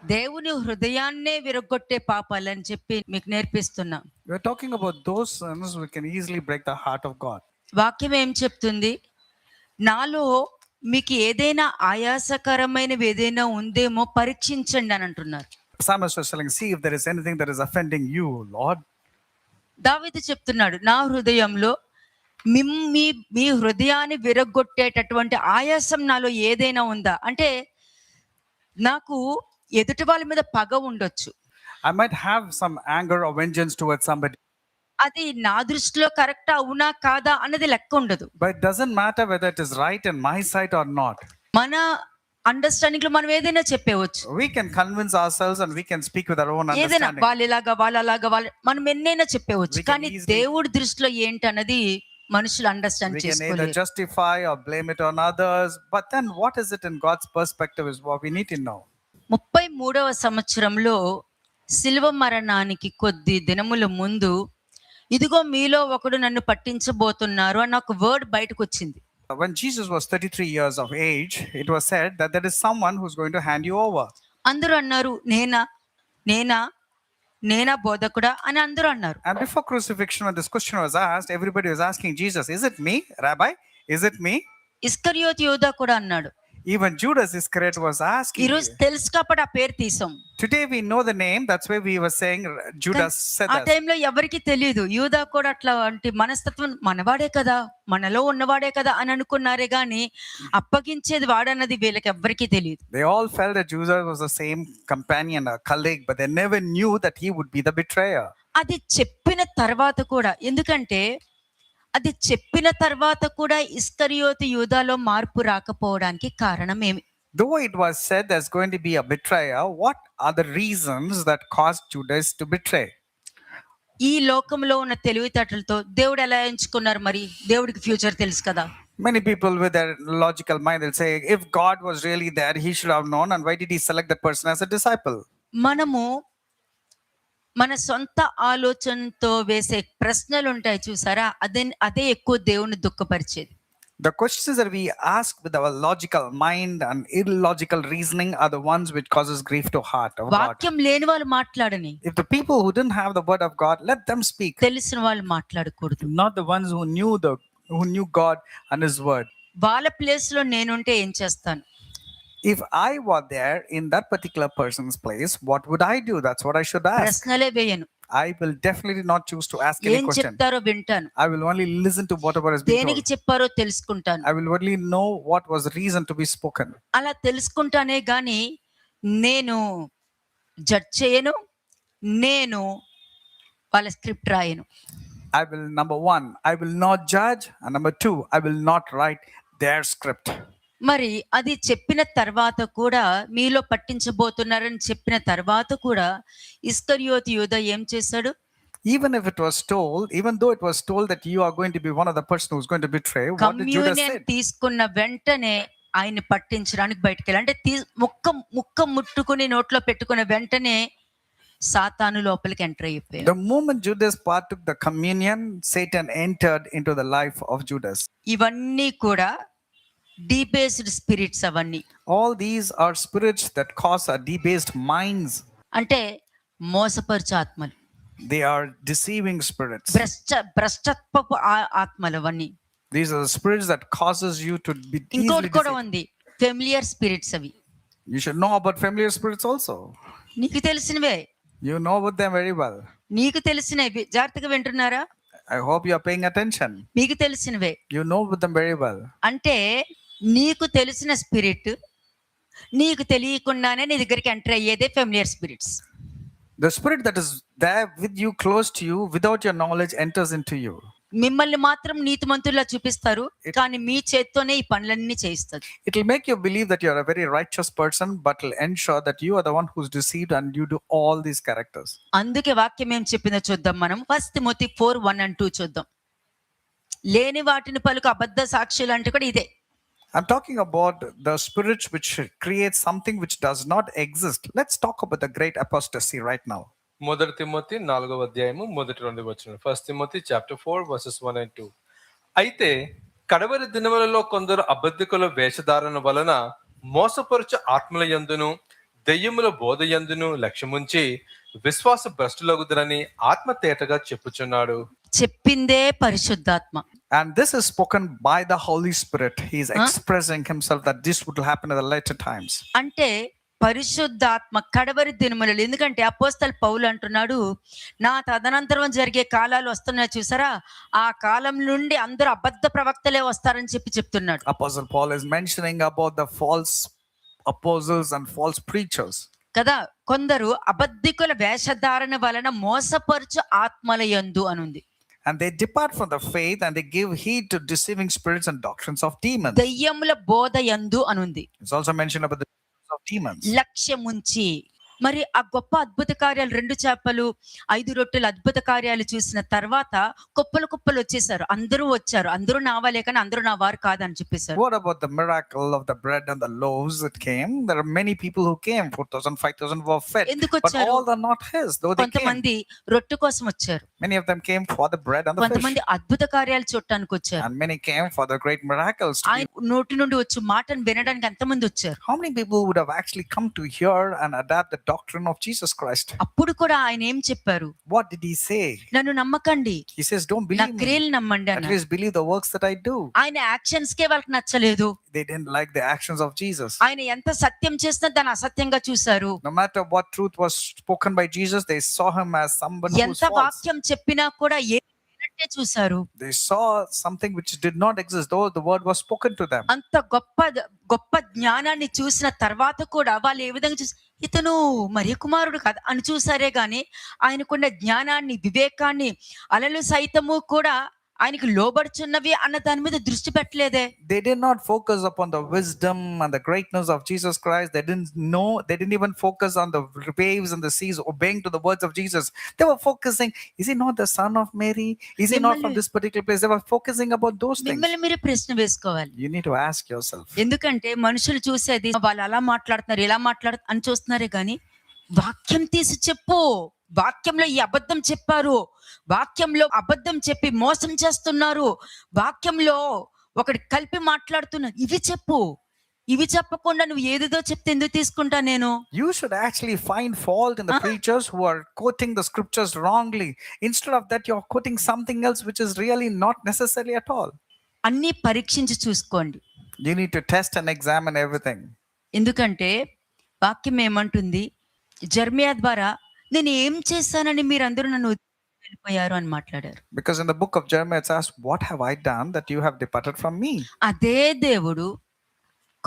దేవుని హృదయాన్నే విరగ్గొట్టే పాపాలని చెప్పి మీకు నేర్పిస్తున్నా. We're talking about those sins which can easily break the heart of God. వాక్యం ఏం చెప్తుంది? నాలో మీకు ఏదైనా ఆయాసకరమైనవి ఏదైనా ఉందేమో పరీక్షించండి అని అంటున్నారు. Psalmist was telling, see if there is anything that is offending you, Lord. దావీదు చెప్తున్నాడు, నా హృదయంలో మీ హృదయాన్ని విరగ్గొట్టేటటువంటి ఆయాసం నాలో ఏదైనా ఉందా అంటే, నాకు ఎదుటి వాళ్ళ మీద పగ ఉండొచ్చు. I might have some anger or vengeance towards somebody. అది నా దృష్టిలో కరెక్ట్ అవునా కాదా అన్నది లెక్క ఉండదు. But it doesn't matter whether it is right in my sight or not. మన అండర్స్టాండింగ్ లో మనం ఏదైనా చెప్పవచ్చు. We can convince ourselves and we can speak with our own ఏదైనా understanding. వాళ్ళలాగా మనం ఎన్నైనా చెప్పవచ్చు. కానీ దేవుడి దృష్టిలో ఏంటన్నది మనుషులు అండర్స్టాండ్ చేసుకోలేరు. We can చేసుకోలేరు. either justify or blame it on others, but then what is it in God's perspective is what we need to know. 33వ సంవత్సరంలో శిలువ మరణానికి కొద్ది దినముల ముందు, ఇదిగో మీలో ఒకడు నన్ను పట్టించబోతున్నారు అన్న ఒక వర్డ్ బయటకు వచ్చింది. When Jesus was 33 years of age, it was said that there is someone who's going to hand you over. అందరూ అన్నారు, నేనా బోధకుడా అని అందరూ అన్నారు. And before crucifixion, when this question was asked, everybody was asking Jesus, is it me, Rabbi? Is it me? ఇస్కరియోతు యూదా కూడా అన్నాడు. Even Judas Iscariot was asking. ఈరోజు తెలుసు కాబట్టి ఆ పేరు తీసాం. Today we know the name, that's why we were saying Judas said that. ఆ టైంలో ఎవరికి తెలియదు. యూదా కూడా అట్లా అంటే మనస్తత్వం మనవాడే కదా, మనలో ఉన్నవాడే కదా అని అనుకున్నారే గాని అప్పగించేది వాడన్నది వీళ్ళకి ఎవ్వరికీ తెలియదు. They all felt that Judas was the same companion, a colleague, but they never knew that he would be the betrayer. అది చెప్పిన తర్వాత కూడా, ఎందుకంటే అది చెప్పిన తర్వాత కూడా ఇస్కరియోతు యూదాలో మార్పు రాకపోవడానికి కారణం ఏమి? Though it was said there's going to be a betrayer, what are the reasons that caused Judas to betray? ఈ లోకంలో ఉన్న తెలివితేటలతో దేవుడు ఎలా ఎంచుకున్నారు? మరి దేవుడికి ఫ్యూచర్ తెలుసు కదా. Many people with their logical mind will say, if God was really there, he should have known, and why did he select that person as a disciple? మనము మన సొంత ఆలోచనతో వేసే ప్రశ్నలు ఉంటాయి చూసారా, అదే ఎక్కువ దేవుని దుఃఖపరిచేది. The questions that we ask with our logical mind and illogical reasoning are the ones which causes grief to heart of God. వాక్యం లేని వాళ్ళు మాట్లాడని. If the people who didn't have the word of God, let them speak. తెలిసిన వాళ్ళు మాట్లాడకూడదు. Not the ones who knew God and his word. వాళ్ళ place లో నేనుంటే ఏం చేస్తాను? If I were there in that particular person's place, what would I do? That's what I should ask. ప్రశ్నలే వేయను. I will definitely not choose to ask any ఏం question. చెప్తారో వింటాను. I will only listen to whatever is being దేనికి told. చెప్పారో తెలుసుకుంటాను. I will only know what was the reason to be spoken. అలా తెలుసుకుంటానే గాని నేను జడ్జ్ చేయను, నేను వాళ్ళ script రాయను. I will, number one, I will not judge, and number two, I will not write their script. మరి అది చెప్పిన తర్వాత కూడా, మీలో పట్టించబోతున్నారని చెప్పిన తర్వాత కూడా ఇస్కరియోతు యూదా ఏం చేశాడు? Even if it was told, even though it was told that you are going to be one of the person who's going to betray, what did Judas say? తీసుకున్న వెంటనే ఆయన పట్టించడానికి బయటికి వెళ్ళి, అంటే ముక్క ముట్టుకుని నోట్లో పెట్టుకున్న వెంటనే సాతాను లోపలికి ఎంటర్ అయిపోయాడు. The moment Judas partook the communion, Satan entered into the life of Judas. ఇవన్నీ కూడా debased spirits అవన్నీ. All these are spirits that cause our debased minds. అంటే మోసపరచు ఆత్మలు. They are deceiving spirits. భ్రష్టత్వపు ఆత్మలు అవన్నీ. These are the spirits that causes you to be easily ఇంకోటి కూడా ఉంది, ఫెమిలియర్ స్పిరిట్స్ అవి. You should know about familiar spirits also. నీకు తెలిసినవే. You know about them very well. నీకు తెలిసినవి జాగ్రత్తగా వింటున్నారా? I hope you are paying attention. మీకు తెలిసినవే. You know them very well. అంటే నీకు తెలిసిన స్పిరిట్ నీకు తెలియకుండానే నీ దగ్గరికి ఎంటర్ అయ్యేదే familiar spirits. The spirit that is there with you, close to you, without your knowledge, enters into you. మిమ్మల్ని మాత్రం నీతిమంతుల్లా చూపిస్తారు, కానీ మీ చేత్తోనే ఈ పనులన్నీ చేయిస్తారు. It will make you believe that you are a very righteous person, but will ensure that you are the one who's deceived and you do all these characters. అందుకే వాక్యం ఏం చెప్పిందో చూద్దాం మనం. 1 Timothy 4:1-2 చూద్దాం. లేని వాటిని పలుకు అబద్ధ సాక్షులు అంటే కూడా ఇదే. I'm talking about the spirits which create something which does not exist. Let's talk about the great apostasy right now. 1 Timothy 4వ అధ్యాయము 1-2 వచనం. 1 Timothy chapter 4 verses 1 and 2. అయితే కడవరి దినములలో కొందరు అబద్ధికుల వేషధారణ వలన మోసపరుచు ఆత్మల యందును దెయ్యముల బోధ యందును లక్ష్యముంచి విశ్వాస భ్రష్టులగుదురని ఆత్మ తేటగా చెప్పుచున్నాడు. చెప్పిందే పరిశుద్ధాత్మ. And this is spoken by the Holy Spirit. He is expressing himself that this would happen in the later times. అంటే పరిశుద్ధాత్మ కడవరి దినములలో, ఎందుకంటే అపోస్తలుడు పౌలు అంటున్నాడు, నా తదనంతరం జరిగే కాలాలు వస్తున్నాయి చూసారా, ఆ కాలం నుండి అందరూ అబద్ధ ప్రవక్తలే వస్తారని చెప్తున్నాడు. Apostle Paul is mentioning about the false apostles and false preachers. కదా, కొందరు అబద్ధికుల వేషధారణ వలన మోసపరుచు ఆత్మల యందు అనుంది. And they depart from the faith and they give heed to deceiving spirits and doctrines of demons. దయ్యముల బోధ యందు అనుంది. It's also mentioned about the of demons. లక్ష్యముంచి. మరి ఆ గొప్ప అద్భుత కార్యాలు, 2 చేపలు 5 రొట్టెల అద్భుత కార్యాలు చూసిన తర్వాత కుప్పలు కుప్పలు వచ్చేసారు. అందరూ వచ్చారు, అందరూ నావాలే కానీ అందరూ నా వారు కాదని చెప్పేశారు. What about the miracle of the bread and the loaves that came? There are many people who came. 4,000, 5,000 were fed. ఎందుకు But వచ్చారు? all are not his, though they came. కొంతమంది రొట్టె కోసం వచ్చారు, Many of them came for the bread and the fish. కొంతమంది అద్భుత కార్యాలు చూడటానికి వచ్చారు, And many came for the great miracles. ఆయన నోటి నుండి వచ్చి మాటను వినడానికి ఎంతమంది వచ్చారు. How many people would have actually come to hear and adapt the doctrine of Jesus Christ? అప్పుడు కూడా ఆయన ఏం చెప్పారు? What did he say? నన్ను నమ్మకండి, He says, don't నా believe me. క్రియలు నమ్మండి At అన్న. least believe the works that I do. ఆయన యాక్షన్స్ కే వాళ్ళకి నచ్చలేదు. They didn't like the actions of Jesus. ఆయన ఎంత సత్యం చేసినా దాన్ని అసత్యంగా చూశారు. No matter what truth was spoken by Jesus, they saw him as someone who's ఎంత false. వాక్యం చెప్పినా కూడా ఏనంటే చూశారు. They saw something which did not exist, though the word was spoken to them. అంత గొప్ప జ్ఞానాన్ని చూసిన తర్వాత కూడా వాళ్ళు ఏ విధంగా చూసి, ఇతను మరి కుమారుడు కాదు అని చూసారే గాని ఆయనకున్న జ్ఞానాన్ని, వివేకాన్ని, అలలు సైతము కూడా ఆయనకు లోబడుచున్నవి అన్న దాని మీద దృష్టి పెట్టలేదే. They did not focus upon the wisdom and the greatness of Jesus Christ. They didn't even focus on the waves and the seas obeying to the words of Jesus. They were focusing, is he not the son of Mary? Is he not from this particular place? They were focusing about those things. మిమ్మల్ని మీరు ప్రశ్న వేసుకోవాలి. You need to ask yourself. ఎందుకంటే మనుషులు చూసేది వాళ్ళు అలా మాట్లాడుతున్నారు, ఇలా మాట్లాడుతున్నారు అని చూస్తున్నారే గాని వాక్యం తీసి చెప్పు, వాక్యంలో ఈ అబద్ధం చెప్పారు, వాక్యంలో అబద్ధం చెప్పి మోసం చేస్తున్నారు, వాక్యంలో ఒకటి కలిపి మాట్లాడుతున్నారు, ఇవి చెప్పు. ఇవి చెప్పకుండా నువ్వు ఏదేదో చెప్తే ఎందుకు తీసుకుంటా నేను? You should actually find fault in the preachers who are quoting the scriptures wrongly. Instead of that, you're quoting something else which is really not necessary at all. అన్ని పరీక్షించి చూసుకోండి. You need to test and examine everything. ఎందుకంటే వాక్యం ఏమంటుంది, Jeremiah ద్వారా నేను ఏం చేశానని మీరందరూ నన్ను వెళ్ళిపోయారు అని మాట్లాడారు. Because in the book of Jeremiah it says, what have I done that you have departed from me? అదే దేవుడు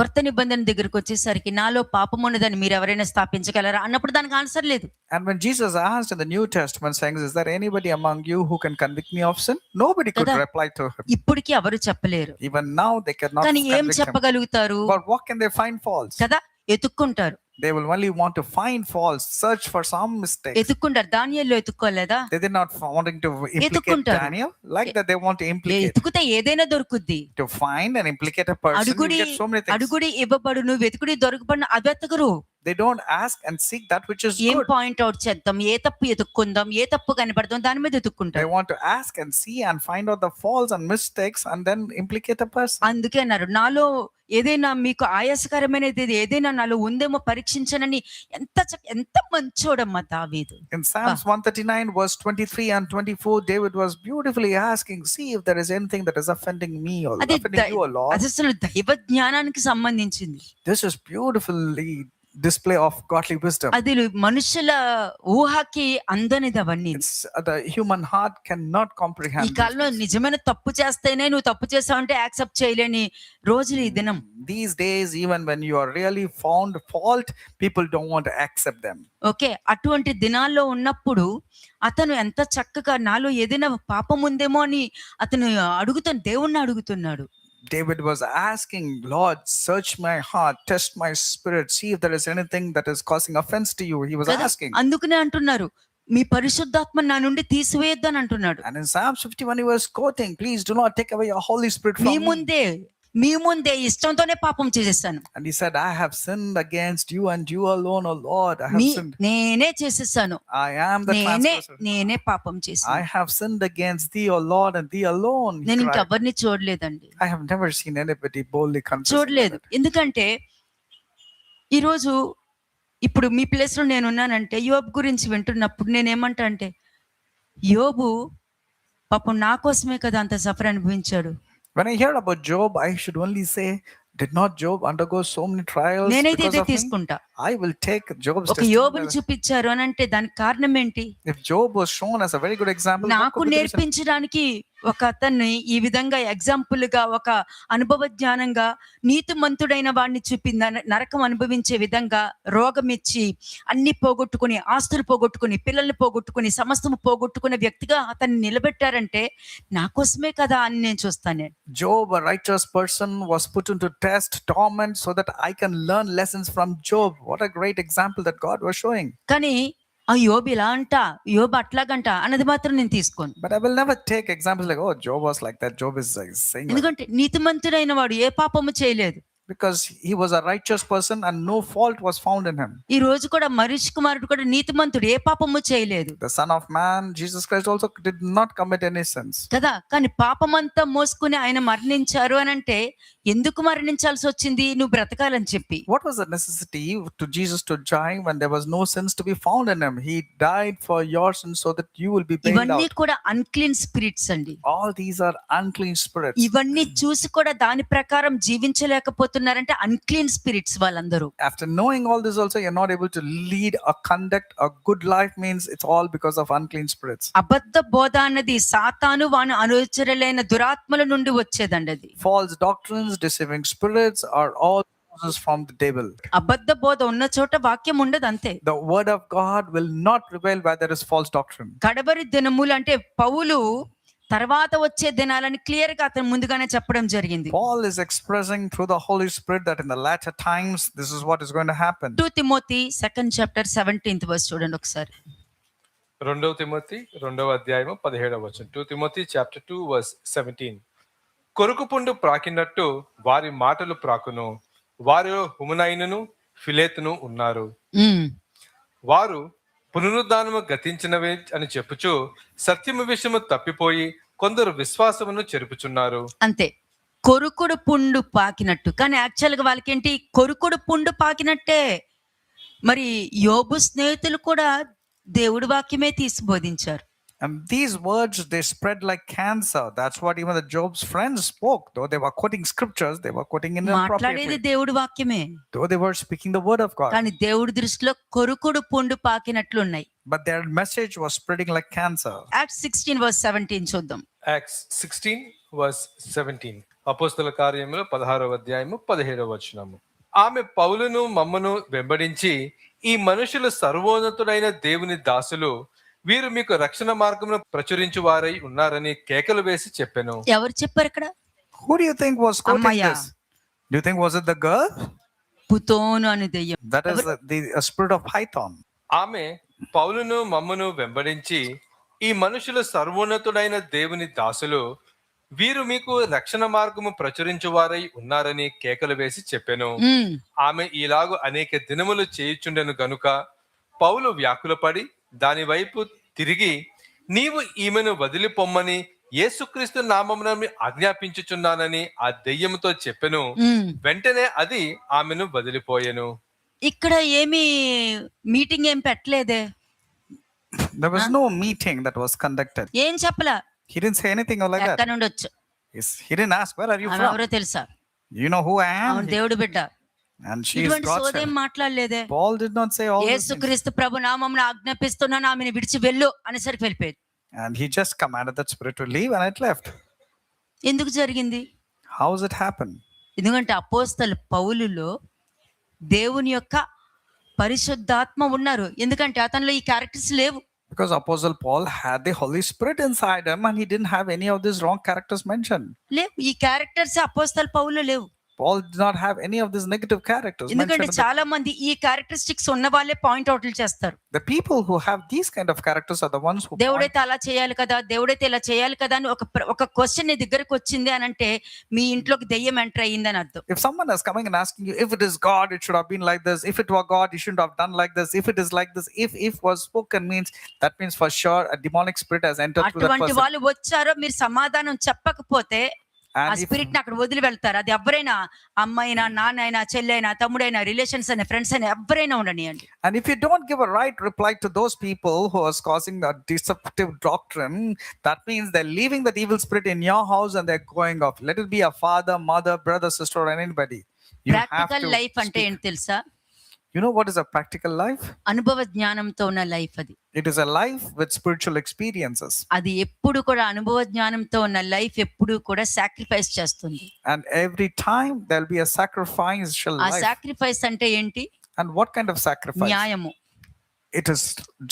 కొత్త నిబంధన దగ్గరకు వచ్చేసరికి నాలో పాపం ఉన్నదని మీరు ఎవరైనా స్థాపించగలరా అన్నప్పుడు దానికి ఆన్సర్ లేదు. And when Jesus asked in the New Testament saying, is there anybody among you who can convict me of sin? Nobody could reply to him. ఇప్పటికీ ఎవరు చెప్పలేరు. Even now they cannot కానీ ఏం convict him. చెప్పగలుగుతారు? But what can they find faults? కదా, ఎతుక్కుంటారు. They will only want to find faults, search for some mistakes. ఎతుక్కుంటారు. దానియేలు ఎతుక్కోలేదా? They did not wanting to implicate ఎతుక్కుంటారు. Daniel. Like that they want to implicate. ఎతుకుతే ఏదైనా దొరుకుద్ది. To find and implicate a person, you అడుగుడి get so many things. అడుగుడి ఇవ్వబడును, వెతుకుడి దొరకబడును, అది వెతకరు. They don't ask and seek that which is ఏం good. Point out చేద్దాం, ఏ తప్పు ఎతుక్కుందాం, ఏ తప్పు కనపడదాం, దాని మీద They ఎతుక్కుంటారు. want to ask and see and find out the faults and mistakes and then implicate a person. అందుకే అన్నారు, నాలో ఏదైనా మీకు ఆయాసకరమైనది ఏదైనా నాలో ఉందేమో పరీక్షించనని. ఎంత మంచోడమ్మా దావీదు. In Psalms 139 verse 23 and 24, David was beautifully asking, see if there is anything that is offending me or అది offending you, O Lord. అది అసలు దైవ జ్ఞానానికి సంబంధించింది. This is beautifully display of godly wisdom. అది మనుషుల ఊహకి అందనిది అవన్నీ. It's the human heart cannot ఈ comprehend these కాలంలో things. నిజమైన తప్పు చేస్తేనే నువ్వు తప్పు చేసావంటే యాక్సెప్ట్ చేయలేని రోజులు ఈ దినం. These days, even when you are really found fault, people don't want to accept them. Okay, అటువంటి దినాల్లో ఉన్నప్పుడు అతను ఎంత చక్కగా నాలో ఏదైనా పాపం ఉందేమో అని అతను దేవుణ్ణి అడుగుతున్నాడు. David was asking, Lord, search my heart, test my spirit, see if there is anything that is causing offense to you. He was కదా? asking. అందుకనే అంటున్నారు, మీ పరిశుద్ధాత్మ నా నుండి తీసివేయొద్దు అని అంటున్నాడు. And in Psalm 51, he was quoting, please do not take away your Holy Spirit from me. మీ ముందే ఇష్టంతోనే పాపం చేసేసాను. And he said, I have sinned against you and you alone, O Lord. I have sinned. నేనే చేసేసాను. I am the transgressor. నేనే పాపం చేశాను. I have sinned against thee, O Lord, and thee alone. నేను ఇంకెవరిని చూడలేదండి. I have never seen anybody boldly confess. చూడలేదు. ఎందుకంటే ఈరోజు ఇప్పుడు మీ ప్లేస్ లో నేను ఉన్నానంటే యోబు గురించి వింటున్నప్పుడు నేనేమంటా అంటే, యోబు పాపం నా కోసమే కదా అంత సఫర్ అనుభవించాడు. When I hear about Job, I should only say, did not Job undergo so many trials నేనైతే because ఇదే of me? తీసుకుంటా. I will take Job's ఒక యోబుని testimony. చూపించారు అని అంటే దానికి కారణం ఏంటి? If Job was shown as a very good example, what నాకు could be the reason? నేర్పించడానికి ఒక అతన్ని ఈ విధంగా ఎగ్జాంపుల్ గా ఒక అనుభవ జ్ఞానంగా నీతిమంతుడైన వాడిని చూపి నరకం అనుభవించే విధంగా రోగం ఇచ్చి అన్ని పోగొట్టుకుని ఆస్తులు పోగొట్టుకుని పిల్లల్ని పోగొట్టుకుని సమస్తము పోగొట్టుకునే వ్యక్తిగా అతన్ని నిలబెట్టారంటే నా కోసమే కదా అని నేను చూస్తాను. Job, a righteous person, was put into test, torment, so that I can learn lessons from Job. What a great example that God was showing. కానీ ఆ యోబు ఇలా అంట, యోబు అట్లాగంట అన్నది మాత్రం నేను తీసుకోను. But I will never take examples like, oh, Job was like that. Job is saying that. ఎందుకంటే నీతిమంతుడైన వాడు ఏ పాపము చేయలేదు. Because he was a righteous person and no fault was found in him. ఈ రోజు కూడా మనిషి కుమారుడు కూడా నీతిమంతుడు ఏ పాపము చేయలేదు The Son of Man, Jesus Christ, also did not commit any sins. కదా. కానీ పాపమంతా మోసుకుని ఆయన మరణించారు అని అంటే ఎందుకు మరణించాల్సి వచ్చింది? నువ్వు బ్రతకాలని చెప్పి. What was the necessity to Jesus to die when there was no sins to be found in him? He died for your sins so that you will be bailed ఇవన్నీ out. కూడా అన్క్లీన్ స్పిరిట్స్ అండి. All these are unclean spirits. ఇవన్నీ చూసి కూడా దాని ప్రకారం జీవించలేకపోతున్నారంటే unclean spirits వాళ్ళందరూ. After knowing all this also, you're not able to lead a conduct, a good life, means it's all because of unclean spirits. అబద్ధ బోధ అన్నది సాతాను వాని అనుచరులైన దురాత్మల నుండి వచ్చేదండి. అది False doctrines, deceiving spirits are all from the devil. అబద్ధ బోధ ఉన్న చోట వాక్యం ఉండదు, అంతే. The word of God will not prevail where there is false doctrine. కడవరి దినములు అంటే పౌలు తర్వాత వచ్చే దినాలని క్లియర్ గా అతను ముందుగానే చెప్పడం జరిగింది. Paul is expressing through the Holy Spirit that in the latter times this is what is going to happen. 2 Timothy 2nd chapter 17th verse చూడండి ఒకసారి. 2 తిమోతి 2వ అధ్యాయము 17వ వచనం. 2 తిమోతి చాప్టర్ 2 వర్స్ 17. కొరుకు పుండు ప్రాకినట్టు వారి మాటలు ప్రాకును, వారిలో హుమనైనును ఫిలేతును ఉన్నారు. వారు పునరుద్ధానము గతించినవే అని చెప్పుచు సత్యము విషయము తప్పిపోయి కొందరు విశ్వాసమును చెరుపుచున్నారు. అంతే, కొరుకుడు పుండు పాకినట్టు. కానీ యాక్చువల్ గా వాళ్ళకేంటి? కొరుకుడు పుండు పాకినట్టే. మరి యోబు స్నేహితులు కూడా దేవుడి వాక్యమే తీసి బోధించారు. And these words, they spread like cancer. That's what even the Job's friends spoke. Though they were quoting scriptures, they were quoting inappropriately. మాట్లాడేది దేవుడి వాక్యమే, Though they were speaking the word of God. కానీ దేవుడి దృష్టిలో కొరుకుడు పుండు పాకినట్లు ఉన్నాయి. But their message was spreading like cancer. Acts 16 verse 17 చూద్దాం. Acts 16 verse 17. అపోస్తల కార్యములు 16వ అధ్యాయము 17వ వచనము. ఆమె పౌలును మమ్మను వెంబడించి, ఈ మనుషులు సర్వోన్నతుడైన దేవుని దాసులు, వీరు మీకు రక్షణ మార్గమును ప్రచురించు వారై ఉన్నారని కేకలు వేసి చెప్పెను. ఎవరు చెప్పారు ఇక్కడ? Who do you think was quoting అమ్మయ్య. this? Do you think was it the girl? పుతోను అనే దెయ్యం. That is the spirit of Python. ఆమె పౌలును మమ్మను వెంబడించి, ఈ మనుషులు సర్వోన్నతుడైన దేవుని దాసులు, వీరు మీకు రక్షణ మార్గము ప్రచురించు వారై ఉన్నారని కేకలు వేసి చెప్పెను. ఆమె ఈలాగు అనేక దినములు చేయుచుండెను గనుక పౌలు వ్యాకులపడి దాని వైపు తిరిగి, నీవు ఈమెను వదిలిపొమ్మని యేసుక్రీస్తు నామమున ఆజ్ఞాపించుచున్నానని ఆ దెయ్యముతో చెప్పెను. వెంటనే అది ఆమెను వదిలిపోయెను. ఇక్కడ ఏమి మీటింగ్ ఏం పెట్టలేదే. There was no meeting that was conducted. ఏం చెప్పలా. He didn't say anything like that. ఎక్కడ నుండి వచ్చు? He didn't ask, where are you from? ఎవరో తెలుసా? You know who I am? అవును, దేవుడు బిడ్డ. And she is ఇటువంటి God's సోదేం child. మాట్లాడలేదే. Paul did not say all these things. యేసుక్రీస్తు ప్రభు నామమున ఆజ్ఞాపిస్తున్నాను, ఆమెను విడిచి వెళ్ళు అనేసరికి వెళ్ళిపోయేది. And he just commanded that spirit to leave and it left. ఎందుకు జరిగింది? How does it happen? ఎందుకంటే అపోస్తలు పౌలులో దేవుని యొక్క పరిశుద్ధాత్మ ఉన్నారు. ఎందుకంటే అతనిలో ఈ క్యారెక్టర్స్ లేవు. Because Apostle Paul had the Holy Spirit inside him and he didn't have any of these wrong characters mentioned. లేవు, ఈ క్యారెక్టర్స్ అపోస్తలు పౌలులో లేవు. Paul did not have any of these negative characters ఎందుకంటే mentioned. చాలా మంది ఈ characteristics ఉన్న వాళ్ళే పాయింట్ అవుట్లు చేస్తారు. The people who have these kind of characters are the ones who point. దేవుడైతే అలా చేయాలి కదా, దేవుడైతే ఇలా చేయాలి కదా అని ఒక క్వశ్చన్ నీ దగ్గరకు వచ్చింది అని అంటే మీ ఇంట్లోకి దెయ్యం ఎంటర్ అయ్యింది అని అర్థం. If someone is coming and asking you, if it is God, it should have been like this. If it were God, you shouldn't have done like this. If it is like this, if was spoken means, that means for sure a demonic spirit has entered through that అటువంటి person. వాళ్ళు వచ్చారో మీరు సమాధానం చెప్పకపోతే ఆ And if, spirit ని అక్కడ వదిలి వెళ్తారు. అది ఎవరైనా అమ్మాయినా, నాన్నైనా, చెల్లైనా, తమ్ముడైనా, రిలేషన్స్ అయినా, ఫ్రెండ్స్ అయినా ఎవరైనా ఉండనియండి. and if you don't give a right reply to those people who are causing a deceptive doctrine, that means they're leaving that evil spirit in your house and they're going off. Let it be a father, mother, brother, sister, or anybody. You have practical to life అంటే speak. ఏంటి తెలుసా? You know what is a practical life? అనుభవ జ్ఞానంతో ఉన్న life అది. It is a life with spiritual experiences. అది ఎప్పుడు కూడా అనుభవ జ్ఞానంతో ఉన్న లైఫ్ ఎప్పుడు కూడా సాక్రిఫైస్ చేస్తుంది. And every time there'll be a sacrificial ఆ life. సాక్రిఫైస్ అంటే ఏంటి? And what kind of sacrifice? న్యాయము. It is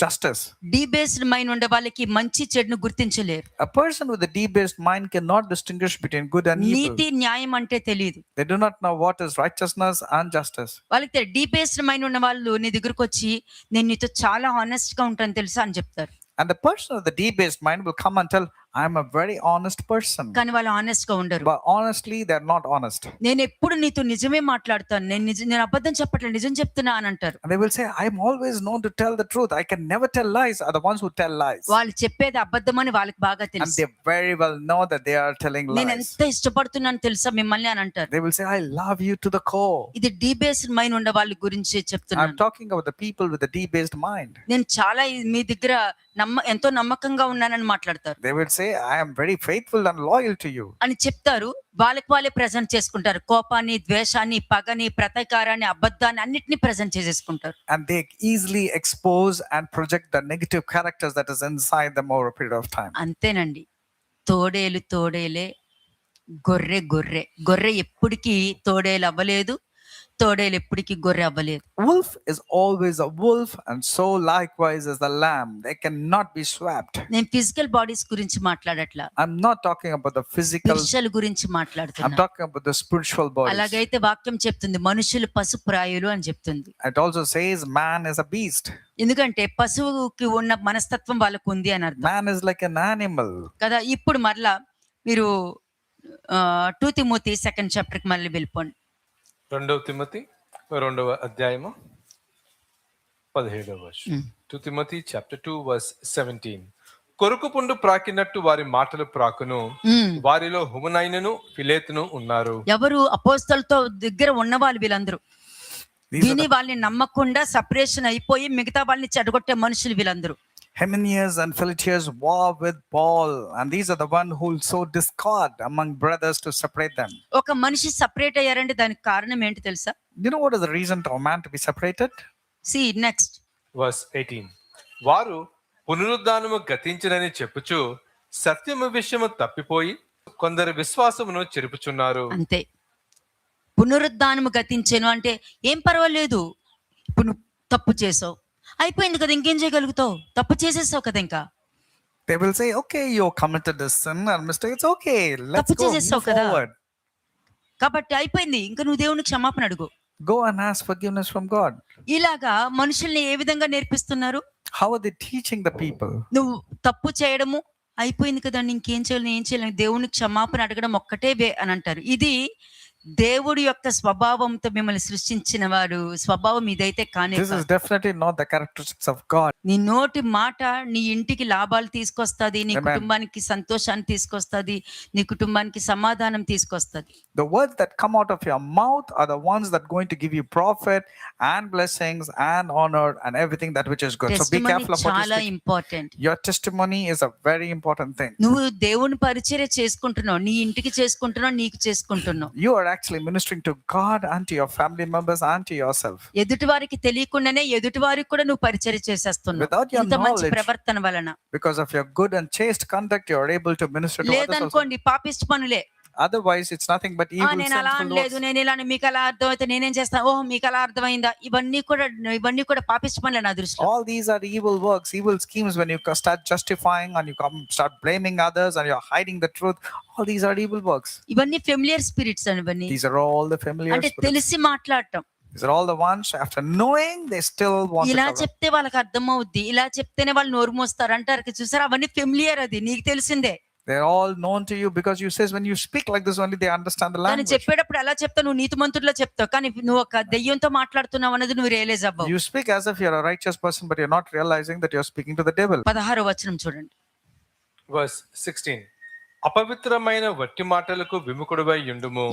justice. డీబేస్డ్ మైండ్ ఉండే వాళ్ళకి మంచి చెడును గుర్తించలేరు. A person with a debased mind cannot distinguish between good and evil. నీతి న్యాయం అంటే తెలియదు. They do not know what is righteousness and justice. వాళ్ళకి డీబేస్డ్ మైండ్ ఉన్న వాళ్ళు నీ దగ్గరకు వచ్చి నేను నీతో చాలా హానెస్ట్ గా ఉంటాను తెలుసా అని చెప్తారు. And the person with the debased mind will come and tell, I am a very honest person. కానీ వాళ్ళు హానెస్ట్ గా ఉండరు. But honestly, they're not honest. నేను ఎప్పుడు నీతో నిజమే మాట్లాడతాను, నేను అబద్ధం చెప్పట్లేదు, నిజం చెప్తున్నా అని అంటారు. And they will say, I am always known to tell the truth. I can never tell lies. Are the ones who tell lies. వాళ్ళు చెప్పేది అబద్ధం అని వాళ్ళకి బాగా And తెలుసు. they very well know that they are telling నేను lies. ఎంత ఇష్టపడుతున్నాను తెలుసా మిమ్మల్ని అని అంటారు. They will say, I love you to the core. ఇది డీబేస్డ్ మైండ్ ఉండే వాళ్ళ గురించి I'm చెప్తున్నాను. talking about the people with the debased mind. నేను చాలా మీ దగ్గర ఎంతో నమ్మకంగా ఉన్నానని మాట్లాడతారు. They will say, I am very faithful and loyal to you. అని చెప్తారు. వాళ్ళే ప్రజెంట్ చేసుకుంటారు. కోపాన్ని, ద్వేషాన్ని, పగని, ప్రతీకారాన్ని, అబద్ధాన్ని అన్నిటిని present చేసేసుకుంటారు. And they easily expose and project the negative characters that is inside them over a period of time. అంతేనండి. తోడేలే, గొర్రె ఎప్పటికీ తోడేలు అవ్వలేదు, తోడేలు ఎప్పటికీ గొర్రె అవ్వలేదు. Wolf is always a wolf, and so likewise is the lamb. They cannot be swapped. నేను ఫిజికల్ బాడీస్ గురించి మాట్లాడట్లా, I'm not talking about the physical, spiritual గురించి I'm మాట్లాడుతున్నా. talking about the spiritual body. అలాగైతే వాక్యం చెప్తుంది మనుషులు పశుప్రాయులు అని చెప్తుంది. It also says man is a beast. ఎందుకంటే పశువుకి ఉన్న మనస్తత్వం వాళ్ళకు ఉంది అని అర్థం Man is like an animal. కదా. ఇప్పుడు మరలా మీరు 2 తిమోతి 2nd chapter కి మళ్ళీ వెళ్ళిపోండి. 2 తిమోతి 2వ అధ్యాయము 17వ వచనం. 2 తిమోతి chapter 2 verse 17. కొరకు పుండు ప్రాకినట్టు వారి మాటలు ప్రాకును, వారిలో హుమనైనను ఫిలేతును ఉన్నారు. ఎవరు? అపోస్తలతో దగ్గర ఉన్న వాళ్ళు వీళ్ళందరూ. విని వాళ్ళని నమ్మకుండా సపరేషన్ అయిపోయి మిగతా వాళ్ళని చెడగొట్టే మనుషులు వీళ్ళందరూ. Hymenaeus and Philetus war with Paul, and these are the one who will sow discord among brothers to separate them. ఒక మనిషి సపరేట్ అయ్యారంటే దానికి కారణం ఏంటి తెలుసా? You know what is the reason for a man to be separated? See next verse 18. వారు పునరుద్ధానము గతించినని చెప్పుచు సత్యము విషయము తప్పిపోయి కొందరు విశ్వాసమును చెరుపుచున్నారు. అంతే. పునరుద్ధానము గతించెను అంటే ఏం పర్వాలేదు, ఇప్పుడు నువ్వు తప్పు చేసావు, అయిపోయింది కదా, ఇంకేం చేయగలుగుతావు, తప్పు చేసేసావు కదా, ఇంకా They will say, okay, you committed this sin or mistake. It's okay. Let's తప్పు go చేసేసావు move కదా, forward. కాబట్టి అయిపోయింది, ఇంకా నువ్వు దేవునికి క్షమాపణ అడుగు. Go and ask forgiveness from God. ఇలాగా మనుషుల్ని ఏ విధంగా నేర్పిస్తున్నారు? How are they teaching the people? నువ్వు తప్పు చేయడము అయిపోయింది కదా, ఇంకేం చేయాలి, ఏం చేయాలి, దేవునికి క్షమాపణ అడగడం ఒక్కటే వే అని అంటారు. ఇది దేవుడి యొక్క స్వభావంతో మిమ్మల్ని సృష్టించిన వాడు స్వభావం ఇదైతే కానీ This is definitely not the characteristics of God. నీ నోటి మాట నీ ఇంటికి లాభాలు తీసుకొస్తుంది, నీ Amen. కుటుంబానికి సంతోషాన్ని తీసుకొస్తుంది, నీ కుటుంబానికి సమాధానం తీసుకొస్తుంది. The words that come out of your mouth are the ones that are going to give you profit and blessings and honor and everything that which is good. So be testimony careful of what you చాలా speak. Important. Your testimony is a very important thing. నువ్వు దేవుని పరిచర్య చేసుకుంటున్నావు, నీ ఇంటికి చేసుకుంటున్నావు, నీకు చేసుకుంటున్నావు. You are actually ministering to God and to your family members and to yourself. ఎదుటి వారికి తెలియకుండానే ఎదుటి వారికి కూడా నువ్వు పరిచర్య చేసేస్తున్నావు Without your ఇంత మంచి knowledge, ప్రవర్తన వలన. because of your good and chaste conduct, you are able to minister to others also. లేదనుకోండి పాపిష్టి పనులే. Otherwise, it's nothing but ఆ, evil, నేను అలా sinful అనలేదు, works. నేను ఇలా మీకు అలా అర్థమైతే నేనేం చేస్తాను, ఓహో మీకు అలా అర్థమైందా, ఇవన్నీ కూడా పాపిష్టి పనులే నా దృష్టిలో. All these are evil works, evil schemes. When you start justifying and you start blaming others and you're hiding the truth, all these are evil works. ఇవన్నీ ఫెమిలియర్ స్పిరిట్స్ అని, ఇవన్నీ These are all the familiar అంటే spirits. తెలిసి మాట్లాడటం. These are all the ones after knowing they still want to ఇలా cover. చెప్తే వాళ్ళకి అర్థం అవుద్ది, ఇలా చెప్తేనే వాళ్ళు నోరు మోస్తారు అంటారు చూసారు, అవన్నీ ఫెమిలియర్, అది నీకు తెలిసిందే. They're all known to you because you says when you speak like this only they understand the కానీ language. చెప్పేటప్పుడు ఎలా చెప్తావు, నువ్వు నీతిమంతుడిలో చెప్తావు, కానీ నువ్వు ఒక దెయ్యంతో మాట్లాడుతున్నావు అన్నది నువ్వు రియలైజ్ అవ్వవు. You speak as if you're a righteous person, but you're not realizing that you're speaking to the devil. 16వ వచనం చూడండి. వర్స్ 16. అపవిత్రమైన వట్టి మాటలకు విముఖుడువై యుండుము,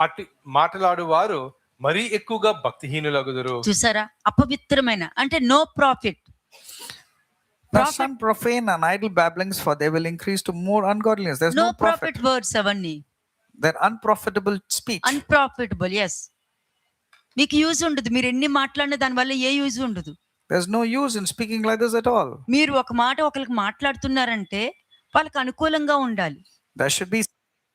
అట్టి మాటలాడు వారు మరీ ఎక్కువగా భక్తిహీనులగుదురు. చూసారా, అపవిత్రమైన అంటే no profit. The son profane and idle babblings, for they will increase to more ungodliness. There's no no profit. Profit words అవన్నీ, They're unprofitable speech. Unprofitable. Yes, మీకు యూజ్ ఉండదు, మీరు ఎన్ని మాట్లాడినా దాని వల్ల ఏ యూజ్ ఉండదు. There's no use in speaking like this at all. మీరు ఒక మాట ఒకరికి మాట్లాడుతున్నారంటే వాళ్ళకి అనుకూలంగా ఉండాలి, There should be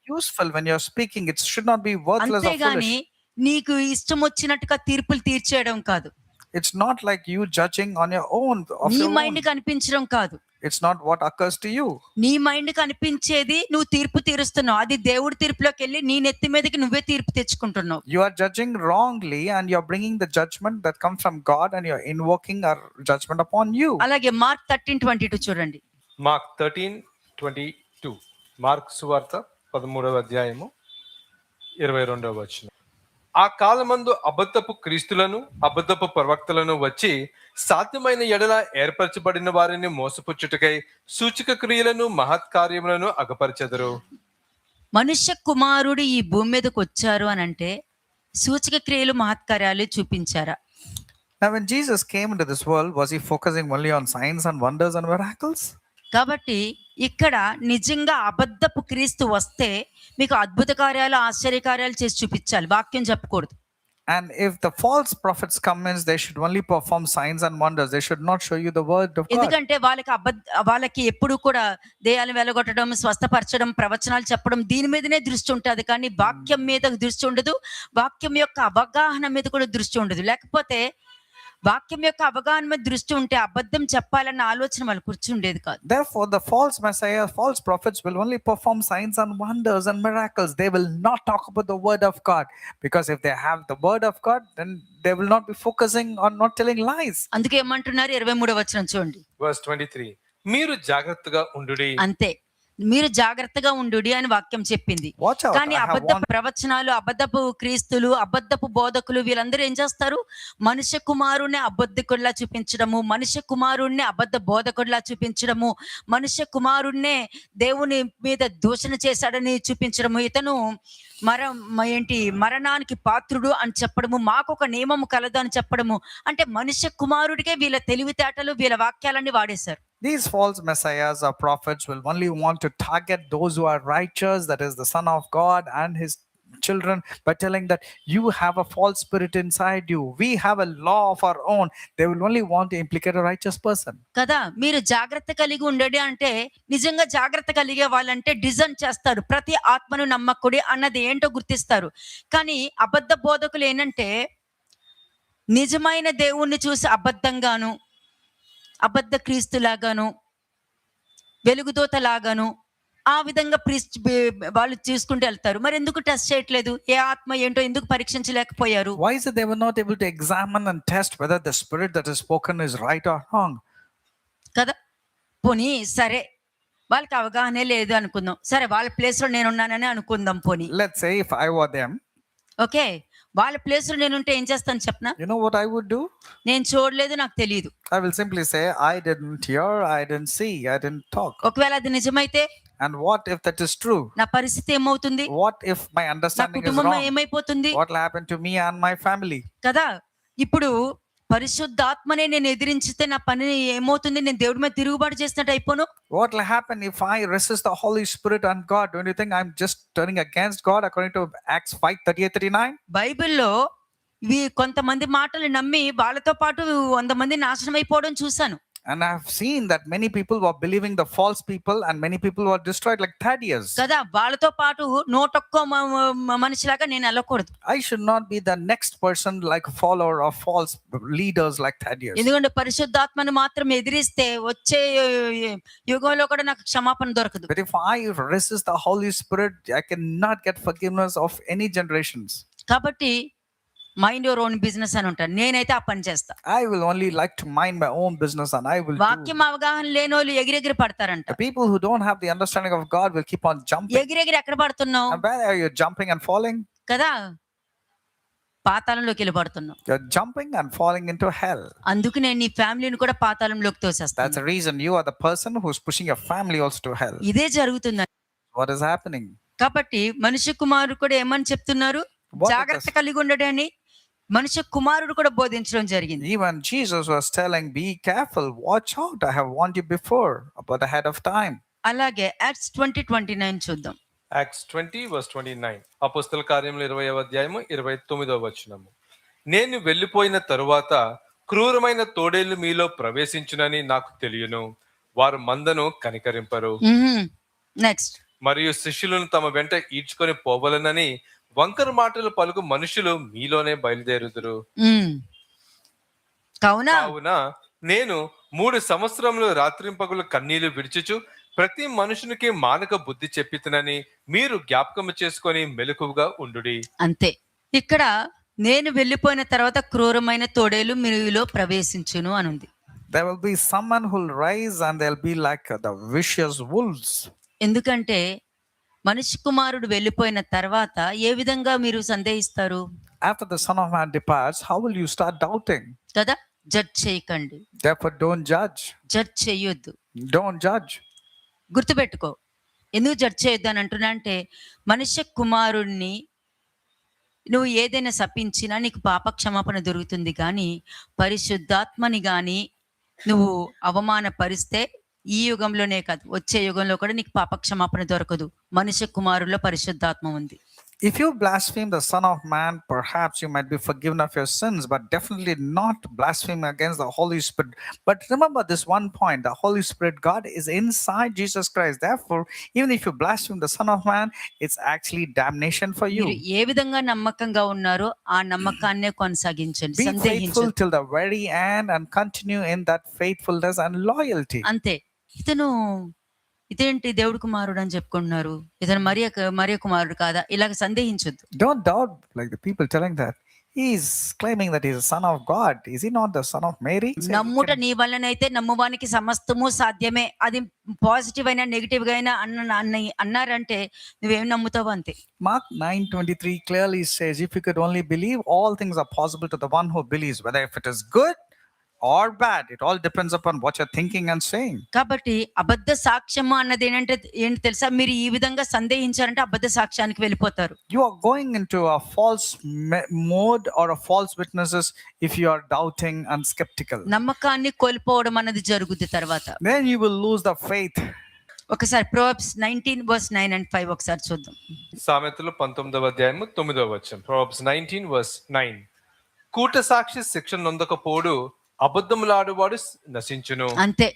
useful when you're speaking. It should not be worthless or అంతేగాని foolish. నీకు ఇష్టం వచ్చినట్టుగా తీర్పులు తీర్చేయడం కాదు, It's not like you judging on your own. Of నీ your మైండ్ own. కనిపించడం కాదు. It's not what occurs to you. నీ మైండ్ కనిపించేది నువ్వు తీర్పు తీరుస్తున్నావు, అది దేవుడి తీర్పులోకి వెళ్ళి నీ నెత్తి మీదకి నువ్వే తీర్పు తెచ్చుకుంటున్నావు. You are judging wrongly and you're bringing the judgment that comes from God and you're invoking our judgment upon you. అలాగే మార్క్ 13:22 చూడండి. మార్క్ 13:22. మార్క్ సువార్త 13వ అధ్యాయము 22వ వచనం. ఆ కాలమందు అబద్ధపు క్రీస్తులను అబద్ధపు ప్రవక్తలను వచ్చి సాధ్యమైన ఎడల ఏర్పరచబడిన వారిని మోసపుచ్చుటకై సూచక క్రియలను మహత్కార్యములను అగపరచెదరు. మనుష్య కుమారుడు ఈ భూమి మీదకి వచ్చారు అని అంటే సూచక క్రియలు మహత్కార్యాలు చూపించారా? Now, when Jesus came into this world, was he focusing only on signs and wonders and miracles? కాబట్టి ఇక్కడ నిజంగా అబద్ధపు క్రీస్తు వస్తే మీకు అద్భుత కార్యాలు ఆశ్చర్యకార్యాలు చేసి చూపించాలి, వాక్యం చెప్పకూడదు. And if the false prophets come in, they should only perform signs and wonders. They should not show you the word of God. ఎందుకంటే వాళ్ళకి ఎప్పుడు కూడా దేయాలు వెలగొట్టడం, స్వస్థపరచడం, ప్రవచనాలు చెప్పడం దీని మీదనే దృష్టి ఉంటుంది, కానీ వాక్యం మీద దృష్టి ఉండదు, వాక్యం యొక్క అవగాహన మీద కూడా దృష్టి ఉండదు. లేకపోతే వాక్యం యొక్క అవగాహన మీద దృష్టి ఉంటే అబద్ధం చెప్పాలన్న ఆలోచన వాళ్ళు కూర్చుండేది కాదు. Therefore, the false messiah, false prophets will only perform signs and wonders and miracles. They will not talk about the word of God, because if they have the word of God, then they will not be focusing on not telling lies. అందుకే ఏమంటున్నారు 23వ వచనం చూడండి. Verse 23. మీరు జాగ్రత్తగా ఉండుడి. అంతే, మీరు జాగ్రత్తగా ఉండుడి అని వాక్యం చెప్పింది. Watch out. కానీ I have అబద్ధ warned. ప్రవచనాలు, అబద్ధపు క్రీస్తులు, అబద్ధపు బోధకులు వీళ్ళందరూ ఏం చేస్తారు, మనుష్య కుమారుణ్ణి అబద్ధకుడిలా చూపించడము, మనుష్య కుమారుణ్ణి అబద్ధ బోధకుడిలా చూపించడము, మనుష్య కుమారుణ్ణే దేవుని మీద దూషణ చేశాడని చూపించడము, ఇతను మరణానికి పాత్రుడు అని చెప్పడము, మాకు ఒక నియమము కలదు అని చెప్పడము. అంటే మనుష్య కుమారుడికే వీళ్ళ తెలివితేటలు, వీళ్ళ వాక్యాలన్నీ వాడేశారు. These false messiahs or prophets will only want to target those who are righteous, that is the Son of God and his children, by telling that you have a false spirit inside you. We have a law of our own. They will only want to implicate a righteous person. కదా, మీరు జాగ్రత్త కలిగి ఉండడి అంటే నిజంగా జాగ్రత్త కలిగే వాళ్ళంటే design చేస్తారు, ప్రతి ఆత్మను నమ్మకుడి అన్నది ఏంటో గుర్తిస్తారు. కానీ అబద్ధ బోధకులు ఏంటంటే నిజమైన దేవుణ్ణి చూసి అబద్ధంగాను, అబద్ధ క్రీస్తులాగాను, వెలుగుదోతలాగాను ఆ విధంగా వాళ్ళు చూసుకుంటూ వెళ్తారు. మరి ఎందుకు టెస్ట్ చేయట్లేదు? ఏ ఆత్మ ఏంటో ఎందుకు పరీక్షించలేకపోయారు? Why is it they were not able to examine and test whether the spirit that is spoken is right or wrong? కదా, పోనీ సరే వాళ్ళకి అవగాహనే లేదు అనుకుందాం, సరే వాళ్ళ ప్లేస్ లో నేను ఉన్నానని అనుకుందాం. పోనీ Let's say if I were them, okay, వాళ్ళ ప్లేస్ లో నేనుంటే ఏం చేస్తాను చెప్పనా? you know what I would do? నేను చూడలేదు, నాకు తెలియదు. I will simply say, I didn't hear, I didn't see, I didn't talk. ఒకవేళ అది నిజమైతే And what if that is true? నా పరిస్థితి ఏమవుతుంది? What if my నా understanding is కుటుంబం wrong? ఏమైపోతుంది? What will happen to me and my family? కదా, ఇప్పుడు పరిశుద్ధాత్మనే నేను ఎదిరించితే నా పని ఏమవుతుంది? నేను దేవుడి మీద తిరుగుబాటు చేసినట్టు అయిపోను. What will happen if I resist the Holy Spirit and God? Don't you think I'm just turning against God according to Acts 5:38-39? బైబిల్లో ఇవి కొంతమంది మాటలు నమ్మి వాళ్ళతో పాటు 100 మంది నాశనం అయిపోవడం చూశాను. And I've seen that many people were believing the false people and many people were destroyed like Thaddeus. కదా, వాళ్ళతో పాటు 101 మనిషిలాగా నేను వెళ్ళకూడదు. I should not be the next person like a follower of false leaders like Thaddeus. ఎందుకంటే పరిశుద్ధాత్మను మాత్రం ఎదిరిస్తే వచ్చే యుగంలో కూడా నాకు క్షమాపణ దొరకదు. But if I resist the Holy Spirit, I cannot get forgiveness of any generations. కాబట్టి మైండ్ యువర్ ఓన్ బిజినెస్ అని ఉంటాను. నేనైతే ఆ పని చేస్తా. I will only like to mind my own business and I will do. వాక్యం అవగాహన లేని వాళ్ళు ఎగిరెగిరి పడతారంట. The people who don't have the understanding of God will keep on jumping. ఎగిరెగిరి ఎక్కడ పడుతున్నావు? And where are you jumping and falling? కదా, పాతాళంలోకి వెళ్ళి పడుతున్నావు. You're jumping and falling into hell. అందుకు నేను నీ ఫ్యామిలీని కూడా పాతాళంలోకి That's తోసేస్తాను. the reason you are the person who's pushing your family also to hell. ఇదే జరుగుతుంది. What is happening? కాబట్టి మనుష్య కుమారుడు కూడా ఏమని చెప్తున్నారు? What జాగ్రత్త కలిగి ఉండడని మనుష్య కుమారుడు కూడా బోధించడం జరిగింది. Even Jesus was telling, be careful, watch out, I have warned you before about ahead of time. అలాగే యాక్ట్స్ 20:29 చూద్దాం. యాక్ట్స్ 20:29 అపోస్తల కార్యములు 20వ అధ్యాయము 29వ వచనము. నేను వెళ్ళిపోయిన తరువాత క్రూరమైన తోడేళ్లు మీలో ప్రవేశించునని నాకు తెలియను. వారు మందను కనికరింపరు. నెక్స్ట్. మరియు శిష్యులను తమ వెంట ఈడ్చుకొని పోవలనని వంకర మాటలు పలుకు మనుషులు మీలోనే బయలుదేరుదురు. కావున నేను 3 సంవత్సరములు రాత్రింపగలు కన్నీళ్లు విడిచుచు ప్రతి మనుషునికి మానక బుద్ధి చెప్పితునని మీరు జ్ఞాపకము చేసుకొని మెలకువగా ఉండుడి. అంతే. ఇక్కడ నేను వెళ్ళిపోయిన తర్వాత క్రూరమైన తోడేలు మీలో ప్రవేశించును అని ఉంది. There will be someone who will rise and they'll be like the vicious wolves. ఎందుకంటే మనిషి కుమారుడు వెళ్ళిపోయిన తర్వాత ఏ విధంగా మీరు సందేహిస్తారు? After the Son of Man departs, how will you start doubting? కదా, జడ్జ్ చేయకండి. Therefore, don't judge. జడ్జ్ చేయొద్దు. Don't judge. గుర్తుపెట్టుకో. ఎందుకు జడ్జ్ చేయొద్దు అని అంటున్నా అంటే, మనుష్య కుమారుణ్ణి నువ్వు ఏదైనా శపించినా నీకు పాప క్షమాపణ దొరుకుతుంది, కానీ పరిశుద్ధాత్మని కానీ నువ్వు అవమానపరిస్తే ఈ యుగంలోనే కాదు వచ్చే యుగంలో కూడా నీకు పాప క్షమాపణ దొరకదు. మనుష్య కుమారుల్లో పరిశుద్ధాత్మ ఉంది. If you blaspheme the Son of Man, perhaps you might be forgiven of your sins, but definitely not blaspheme against the Holy Spirit. But remember this one point, the Holy Spirit, God is inside Jesus Christ. Therefore, even if you blaspheme the Son of Man, it's actually damnation for మీరు you. ఏ విధంగా నమ్మకంగా ఉన్నారో ఆ నమ్మకాన్నే కొనసాగించండి, Be faithful సందేహించండి. till the very end and continue in that faithfulness and loyalty. అంతే. ఇదేంటి దేవుడు కుమారుడు అని చెప్పుకుంటున్నారు, ఇతను మరియ కుమారుడు కాదా, ఇలాగ సందేహించొద్దు. Don't doubt like the people telling that. He's claiming that he's a son of God. Is he not the son of Mary? నమ్ముట నీ వల్లనైతే నమ్మువానికి సమస్తము సాధ్యమే. అది పాజిటివ్ అయినా నెగిటివ్ గా అయినా అన్నారంటే నువ్వేం నమ్ముతావు అంతే. Mark 9:23 clearly says, if you could only believe, all things are possible to the one who believes, whether if it is good or bad. It all depends upon what you're thinking and saying. కాబట్టి అబద్ధ సాక్ష్యము అన్నది ఏంటి తెలుసా? మీరు ఈ విధంగా సందేహించారంటే అబద్ధ సాక్ష్యానికి వెళ్ళిపోతారు. You are going into a false mode or a false witnesses if you are doubting and skeptical. నమ్మకాన్ని కోల్పోవడం అన్నది జరుగుద్ది తర్వాత. Then you will lose the faith. ఒకసారి Proverbs 19:9 and 5 ఒకసారి చూద్దాం. సామెతలు 19వ అధ్యాయము 9వ వచనం. Proverbs 19:9 కూట సాక్షి శిక్ష నొందకపోడు అబద్ధములాడువాడు నశించును. అంతే.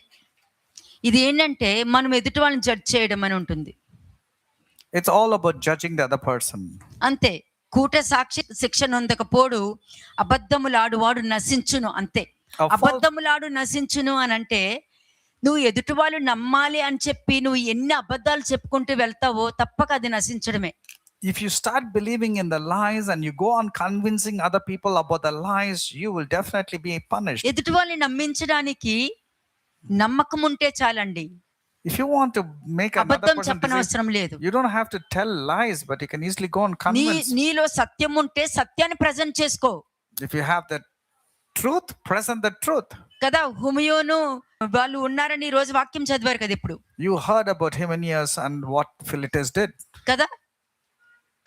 ఇది ఏంటంటే మనం ఎదుటి వాళ్ళని జడ్జ్ చేయడం అని ఉంటుంది. It's all about judging the other person. అంతే. కూట సాక్షి శిక్ష నొందకపోడు అబద్ధములాడువాడు నశించును. అంతే. అబద్ధములాడు నశించును అని అంటే నువ్వు ఎదుటి వాళ్ళు నమ్మాలి అని చెప్పి నువ్వు ఎన్ని అబద్ధాలు చెప్పుకుంటూ వెళ్తావో తప్పక అది నశించడమే. If you start believing in the lies and you go on convincing other people about the lies, you will definitely be punished. ఎదుటి వాళ్ళని నమ్మించడానికి నమ్మకం ఉంటే చాలండి. If you want to make another అబద్ధం person చెప్పనవసరం లేదు. you don't have to tell lies, but you can easily go and convince. నీలో సత్యం ఉంటే సత్యాన్ని ప్రెజెంట్ చేసుకో. If you have the truth, present the truth. కదా, హుమయోను వాళ్ళు ఉన్నారని ఈ రోజు వాక్యం చదివారు కదా ఇప్పుడు. You heard about Hymenaeus and what Philetus did. కదా,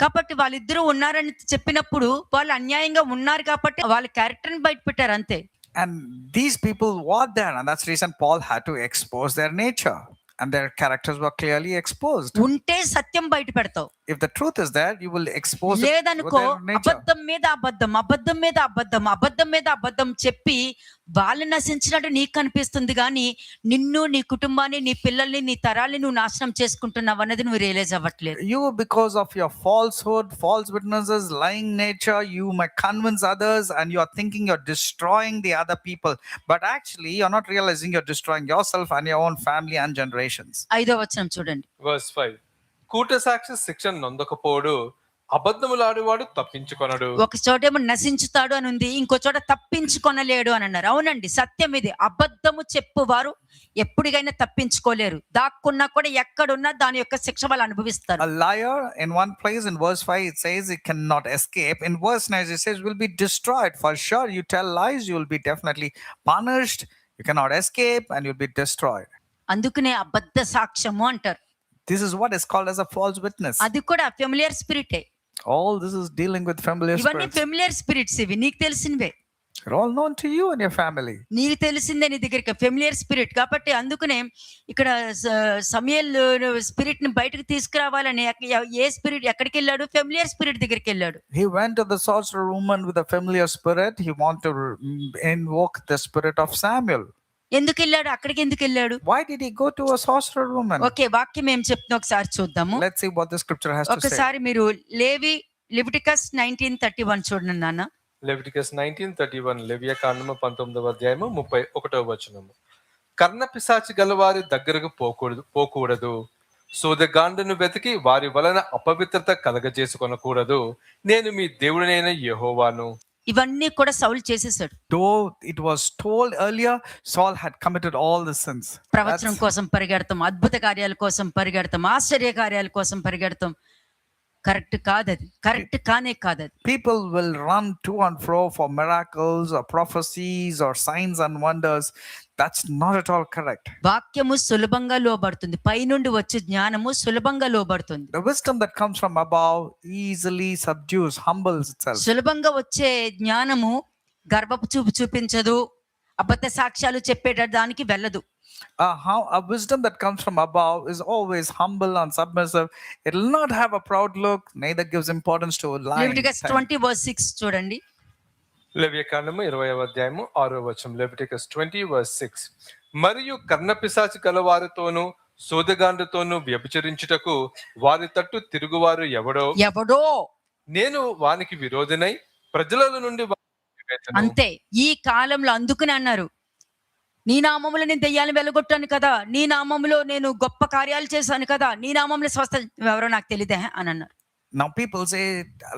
కాబట్టి వాళ్ళిద్దరూ ఉన్నారని చెప్పినప్పుడు వాళ్ళు అన్యాయంగా ఉన్నారు కాబట్టి వాళ్ళ క్యారెక్టర్ని బయట పెట్టారు అంతే. And these people were there, and that's the reason Paul had to expose their nature, and their characters were clearly exposed. ఉంటే సత్యం బయట పెడతావు, If the truth is there, you will expose it with లేదనుకో their nature. అబద్ధం మీద అబద్ధం, అబద్ధం మీద అబద్ధం, అబద్ధం మీద అబద్ధం చెప్పి వాళ్ళు నశించినట్టు నీకు కనిపిస్తుంది, కానీ నిన్ను, నీ కుటుంబాన్ని, నీ పిల్లల్ని, నీ తరాల్ని నువ్వు నాశనం చేసుకుంటున్నావు అన్నది నువ్వు రియలైజ్ అవ్వట్లేదు. You, because of your falsehood, false witnesses, lying nature, you might convince others, and you are thinking you're destroying the other people, but actually you're not realizing you're destroying yourself and your own family and generations. 5వ వచనం చూడండి. Verse 5. కూట సాక్షి శిక్ష నొందకపోడు, అబద్ధములాడువాడు తప్పించుకొనడు. ఒక చోటేమో నశించుతాడు అని ఉంది, ఇంకో చోట తప్పించుకొనలేడు అని అన్నారు. అవునండి, సత్యం ఇది. అబద్ధము చెప్పువారు ఎప్పటికైనా తప్పించుకోలేరు. దాక్కున్నా కూడా ఎక్కడున్నా దాని యొక్క శిక్ష వాళ్ళు అనుభవిస్తారు. A liar, in one place in verse 5 it says he cannot escape. In verse 9 it says will be destroyed. For sure, you tell lies, you will be definitely punished. You cannot escape and you'll be destroyed. అందుకనే అబద్ధ సాక్ష్యము అంటారు. This is what is called as a false witness. అది కూడా familiar స్పిరిటే. All this is dealing with familiar ఇవన్నీ spirits. Familiar spirits, ఇవి నీకు తెలిసినవే, They're all known to you and your family. నీకు తెలిసిందే నీ దగ్గరికి ఫెమిలియర్ స్పిరిట్. కాబట్టి అందుకనే ఇక్కడ సమయల్ స్పిరిట్ ని బయటకు తీసుకురావాలని ఏ స్పిరిట్ ఎక్కడికి వెళ్ళాడు? ఫెమిలియర్ స్పిరిట్ దగ్గరికి వెళ్ళాడు. He went to the sorcerer woman with a familiar spirit. He wanted to invoke the spirit of Samuel. ఎందుకు వెళ్ళాడు? అక్కడికి ఎందుకు వెళ్ళాడు? Why did he go to a sorcerer woman? Okay, వాక్యం ఏం చెప్తుందో ఒకసారి చూద్దాము. Let's see what the scripture has to say. ఒకసారి మీరు లెవిటికస్ 19:31 చూడండి నాన్న. లెవిటికస్ 19:31, లెవియా కాండము 19వ అధ్యాయము 31వ వచనము. కర్ణ పిశాచి గలవారి దగ్గరకు పోకూడదు, సోదగాండును వెతికి వారి వలన అపవిత్రత కలగజేసుకొనకూడదు, నేను మీ దేవుడనైన యెహోవాను. ఇవన్నీ కూడా సౌలు చేసేసాడు. Though it was told earlier, Saul had committed all the sins. ప్రవచనం కోసం పరిగెడతాం, అద్భుత కార్యాల కోసం పరిగెడతాం, ఆశ్చర్య కార్యాల కోసం పరిగెడతాం. కరెక్ట్ కాదది, కరెక్ట్ కానే కాదది. People will run to and fro for miracles or prophecies or signs and wonders. That's not at all correct. వాక్యము సులభంగా లోబడుతుంది, పైనుండి వచ్చే జ్ఞానము సులభంగా లోబడుతుంది. The wisdom that comes from above easily subdues, humbles itself. సులభంగా వచ్చే జ్ఞానము గర్భపు చూపు చూపించదు, అబద్ధ సాక్ష్యాలు చెప్పేట దానికి వెళ్ళదు. A wisdom that comes from above is always humble and submissive. It will not have a proud look, neither gives importance to lying. Leviticus 20:6 చూడండి. లెవియా కాండము 20వ అధ్యాయము 6వ వచనం. లెవిటికస్ 20:6. మరియు కర్ణ పిశాచి గలవారితోనూ సోదగాండుతోనూ వ్యభిచరించుటకు వారి తట్టు తిరుగువారు ఎవడో నేను వానికి విరోధినై ప్రజల నుండి అంతే. ఈ కాలంలో అందుకని అన్నారు, నీ నామములో నేను దెయ్యాలను వెలగొట్టాను కదా, నీ నామములో నేను గొప్ప కార్యాలు చేశాను కదా, నీ నామంలో స్వస్థ ఎవరో నాకు తెలియదే అని అన్నారు. Now people say,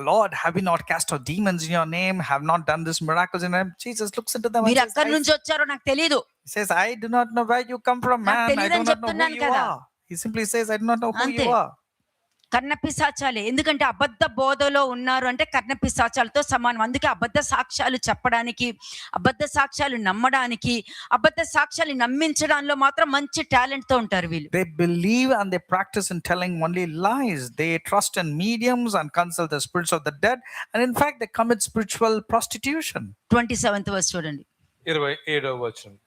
Lord, have we not cast out demons in your name? Have not done this miracles in your name? Jesus looks into them and మీరు says, ఎక్కడి నుంచి వచ్చారో నాకు తెలియదు. he says, I do not know where you come from, man. I do not know who you are. He simply says, I do not know who you are. కర్ణపిశాచాలే. ఎందుకంటే అబద్ధ బోధలో ఉన్నారు అంటే కర్ణపిశాచాలతో సమానం. అందుకే అబద్ధ సాక్ష్యాలు చెప్పడానికి, అబద్ధ సాక్ష్యాలు నమ్మడానికి, అబద్ధ సాక్ష్యాలు నమ్మించడంలో మాత్రం మంచి టాలెంట్ తో ఉంటారు వీళ్ళు. They believe and they practice in telling only lies. They trust in mediums and consult the spirits of the dead, and in fact they commit spiritual prostitution. 27th verse చూడండి. 27వ వచనం.